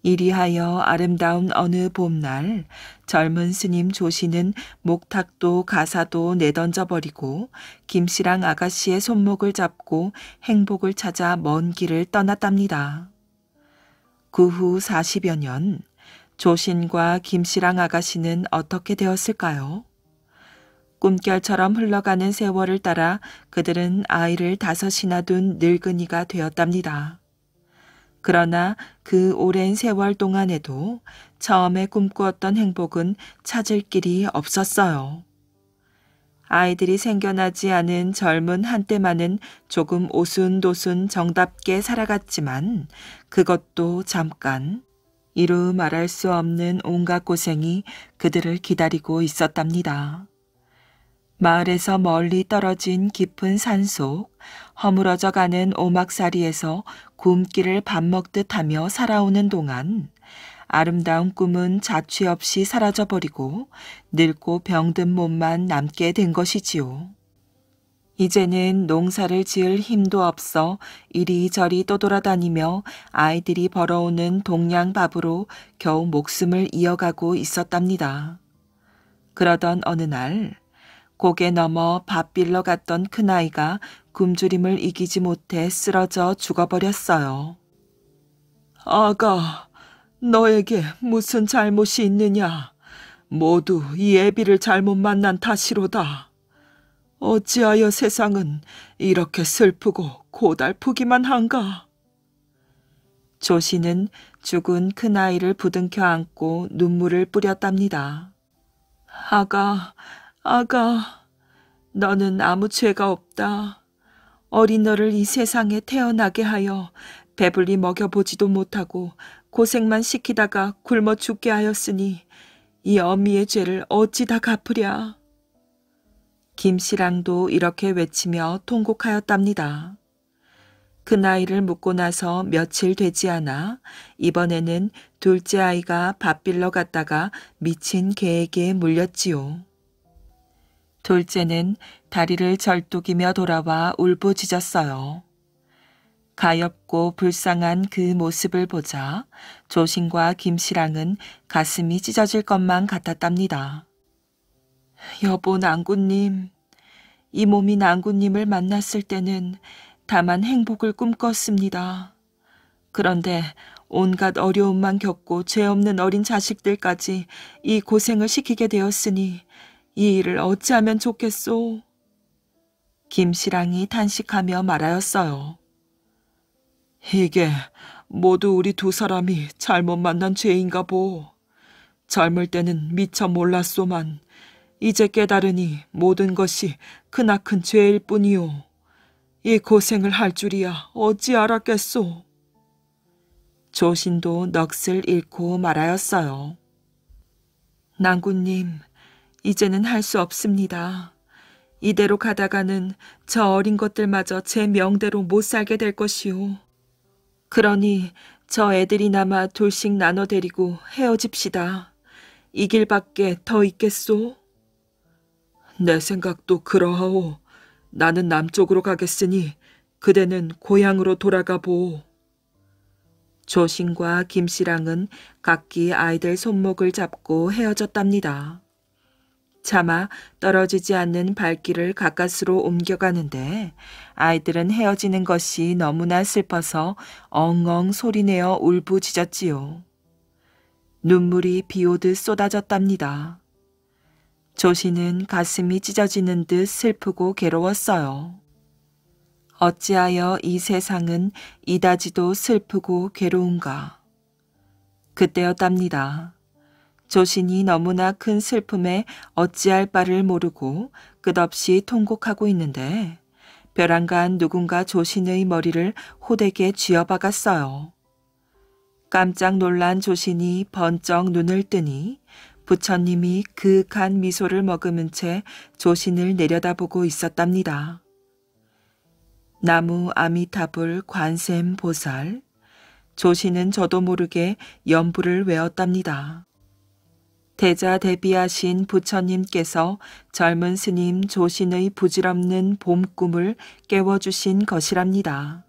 이리하여 아름다운 어느 봄날 젊은 스님 조씨는 목탁도 가사도 내던져버리고 김씨랑 아가씨의 손목을 잡고 행복을 찾아 먼 길을 떠났답니다. 그 후 40여 년 조신과 김씨랑 아가씨는 어떻게 되었을까요? 꿈결처럼 흘러가는 세월을 따라 그들은 아이를 5이나 둔 늙은이가 되었답니다. 그러나 그 오랜 세월 동안에도 처음에 꿈꾸었던 행복은 찾을 길이 없었어요. 아이들이 생겨나지 않은 젊은 한때만은 조금 오순도순 정답게 살아갔지만 그것도 잠깐, 이루 말할 수 없는 온갖 고생이 그들을 기다리고 있었답니다. 마을에서 멀리 떨어진 깊은 산속, 허물어져 가는 오막살이에서 굶기를 밥 먹듯 하며 살아오는 동안 아름다운 꿈은 자취 없이 사라져버리고 늙고 병든 몸만 남게 된 것이지요. 이제는 농사를 지을 힘도 없어 이리저리 떠돌아다니며 아이들이 벌어오는 동량밥으로 겨우 목숨을 이어가고 있었답니다. 그러던 어느 날 고개 넘어 밥 빌러 갔던 큰아이가 굶주림을 이기지 못해 쓰러져 죽어버렸어요. 아가, 너에게 무슨 잘못이 있느냐? 모두 이 애비를 잘못 만난 탓이로다. 어찌하여 세상은 이렇게 슬프고 고달프기만 한가? 조씨는 죽은 큰아이를 부둥켜 안고 눈물을 뿌렸답니다. 아가, 너는 아무 죄가 없다. 어린 너를 이 세상에 태어나게 하여 배불리 먹여보지도 못하고 고생만 시키다가 굶어 죽게 하였으니 이 어미의 죄를 어찌 다 갚으랴. 김씨랑도 이렇게 외치며 통곡하였답니다. 그 나이를 묻고 나서 며칠 되지 않아 이번에는 둘째 아이가 밥 빌러 갔다가 미친 개에게 물렸지요. 둘째는 다리를 절뚝이며 돌아와 울부짖었어요. 가엾고 불쌍한 그 모습을 보자 조신과 김씨랑은 가슴이 찢어질 것만 같았답니다. 여보 낭군님, 이 몸이 낭군님을 만났을 때는 다만 행복을 꿈꿨습니다. 그런데 온갖 어려움만 겪고 죄 없는 어린 자식들까지 이 고생을 시키게 되었으니 이 일을 어찌하면 좋겠소? 김씨랑이 탄식하며 말하였어요. 이게 모두 우리 두 사람이 잘못 만난 죄인가 보. 젊을 때는 미처 몰랐소만 이제 깨달으니 모든 것이 크나큰 죄일 뿐이오. 이 고생을 할 줄이야 어찌 알았겠소. 조신도 넋을 잃고 말하였어요. 낭군님, 이제는 할 수 없습니다. 이대로 가다가는 저 어린 것들마저 제 명대로 못 살게 될 것이오. 그러니 저 애들이나마 둘씩 나눠 데리고 헤어집시다. 이 길밖에 더 있겠소? 내 생각도 그러하오. 나는 남쪽으로 가겠으니 그대는 고향으로 돌아가 보오. 조신과 김씨랑은 각기 아이들 손목을 잡고 헤어졌답니다. 차마 떨어지지 않는 발길을 가까스로 옮겨가는데 아이들은 헤어지는 것이 너무나 슬퍼서 엉엉 소리내어 울부짖었지요. 눈물이 비오듯 쏟아졌답니다. 조씨는 가슴이 찢어지는 듯 슬프고 괴로웠어요. 어찌하여 이 세상은 이다지도 슬프고 괴로운가. 그때였답니다. 조신이 너무나 큰 슬픔에 어찌할 바를 모르고 끝없이 통곡하고 있는데 벼랑간 누군가 조신의 머리를 호되게 쥐어박았어요. 깜짝 놀란 조신이 번쩍 눈을 뜨니 부처님이 그윽한 미소를 머금은 채 조신을 내려다보고 있었답니다. 나무 아미타불 관세음 보살. 조신은 저도 모르게 연부를 외웠답니다. 대자대비하신 부처님께서 젊은 스님 조신의 부질없는 봄꿈을 깨워주신 것이랍니다.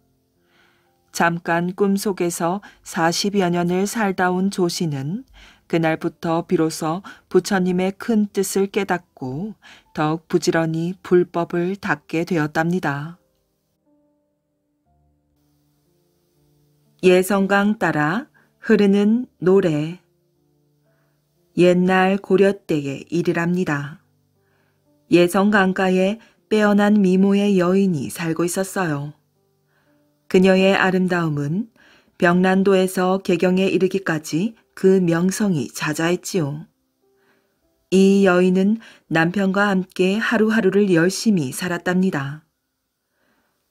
잠깐 꿈속에서 40여 년을 살다 온 조신은 그날부터 비로소 부처님의 큰 뜻을 깨닫고 더욱 부지런히 불법을 닦게 되었답니다. 예성강 따라 흐르는 노래. 옛날 고려 때의 일이랍니다. 예성강가에 빼어난 미모의 여인이 살고 있었어요. 그녀의 아름다움은 병란도에서 개경에 이르기까지 그 명성이 자자했지요. 이 여인은 남편과 함께 하루하루를 열심히 살았답니다.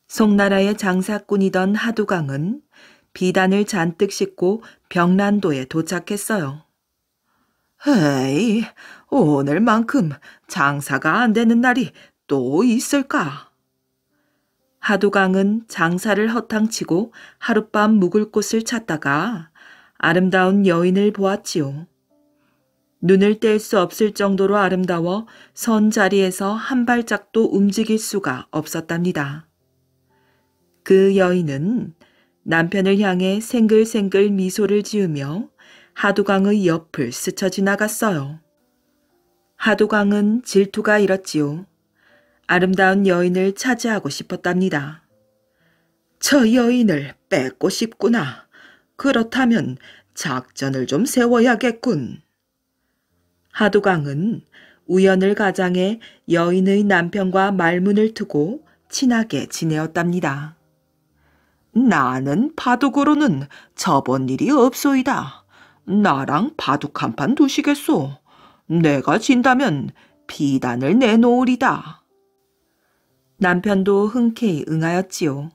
송나라의 장사꾼이던 하두강은 비단을 잔뜩 싣고 병란도에 도착했어요. 에이, 오늘만큼 장사가 안 되는 날이 또 있을까? 하두강은 장사를 허탕치고 하룻밤 묵을 곳을 찾다가 아름다운 여인을 보았지요. 눈을 뗄 수 없을 정도로 아름다워 선 자리에서 한 발짝도 움직일 수가 없었답니다. 그 여인은 남편을 향해 생글생글 미소를 지으며 하두강의 옆을 스쳐 지나갔어요. 하두강은 질투가 일었지요. 아름다운 여인을 차지하고 싶었답니다. 저 여인을 뺏고 싶구나. 그렇다면 작전을 좀 세워야겠군. 하두강은 우연을 가장해 여인의 남편과 말문을 트고 친하게 지내었답니다. 나는 바둑으로는 져본 일이 없소이다. 나랑 바둑 한 판 두시겠소. 내가 진다면 비단을 내놓으리다. 남편도 흔쾌히 응하였지요.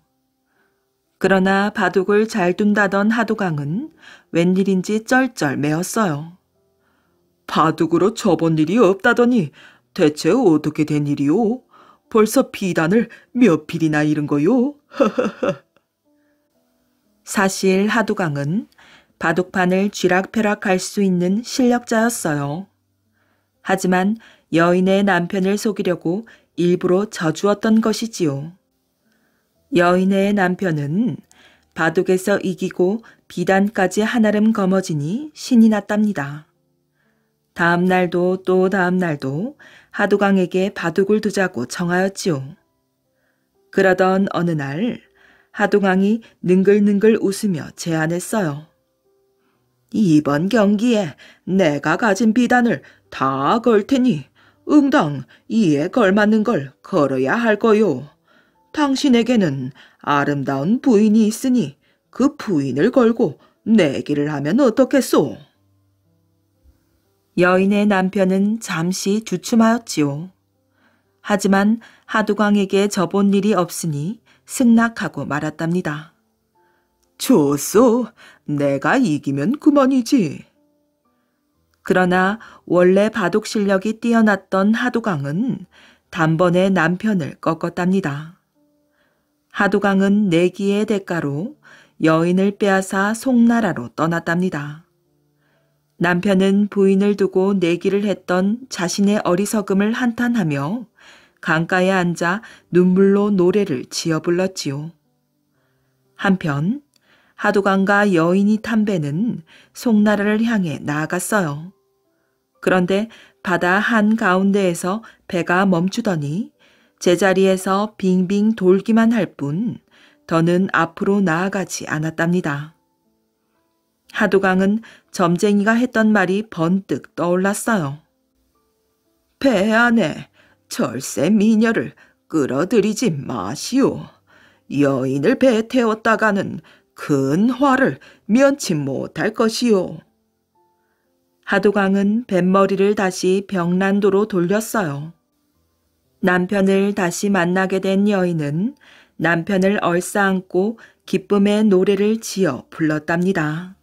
그러나 바둑을 잘 둔다던 하두강은 웬일인지 쩔쩔 매었어요. 바둑으로 져본 일이 없다더니 대체 어떻게 된 일이오? 벌써 비단을 몇 필이나 잃은 거요? 사실 하두강은 바둑판을 쥐락펴락할 수 있는 실력자였어요. 하지만 여인의 남편을 속이려고 일부러 져주었던 것이지요. 여인의 남편은 바둑에서 이기고 비단까지 한아름 거머쥐니 신이 났답니다. 다음 날도 또 다음 날도 하두강에게 바둑을 두자고 청하였지요. 그러던 어느 날 하두강이 능글능글 웃으며 제안했어요. 이번 경기에 내가 가진 비단을 다 걸 테니 응당 이에 걸맞는 걸 걸어야 할 거요. 당신에게는 아름다운 부인이 있으니 그 부인을 걸고 내기를 하면 어떻겠소? 여인의 남편은 잠시 주춤하였지요. 하지만 하두강에게 져본 일이 없으니 승낙하고 말았답니다. 좋소. 내가 이기면 그만이지. 그러나 원래 바둑 실력이 뛰어났던 하두강은 단번에 남편을 꺾었답니다. 하두강은 내기의 대가로 여인을 빼앗아 송나라로 떠났답니다. 남편은 부인을 두고 내기를 했던 자신의 어리석음을 한탄하며 강가에 앉아 눈물로 노래를 지어 불렀지요. 한편 하두강과 여인이 탄 배는 송나라를 향해 나아갔어요. 그런데 바다 한가운데에서 배가 멈추더니 제자리에서 빙빙 돌기만 할 뿐 더는 앞으로 나아가지 않았답니다. 하두강은 점쟁이가 했던 말이 번뜩 떠올랐어요. 배 안에 절세 미녀를 끌어들이지 마시오. 여인을 배에 태웠다가는 큰 화를 면치 못할 것이오. 하도강은 뱃머리를 다시 벽난도로 돌렸어요. 남편을 다시 만나게 된 여인은 남편을 얼싸안고 기쁨의 노래를 지어 불렀답니다.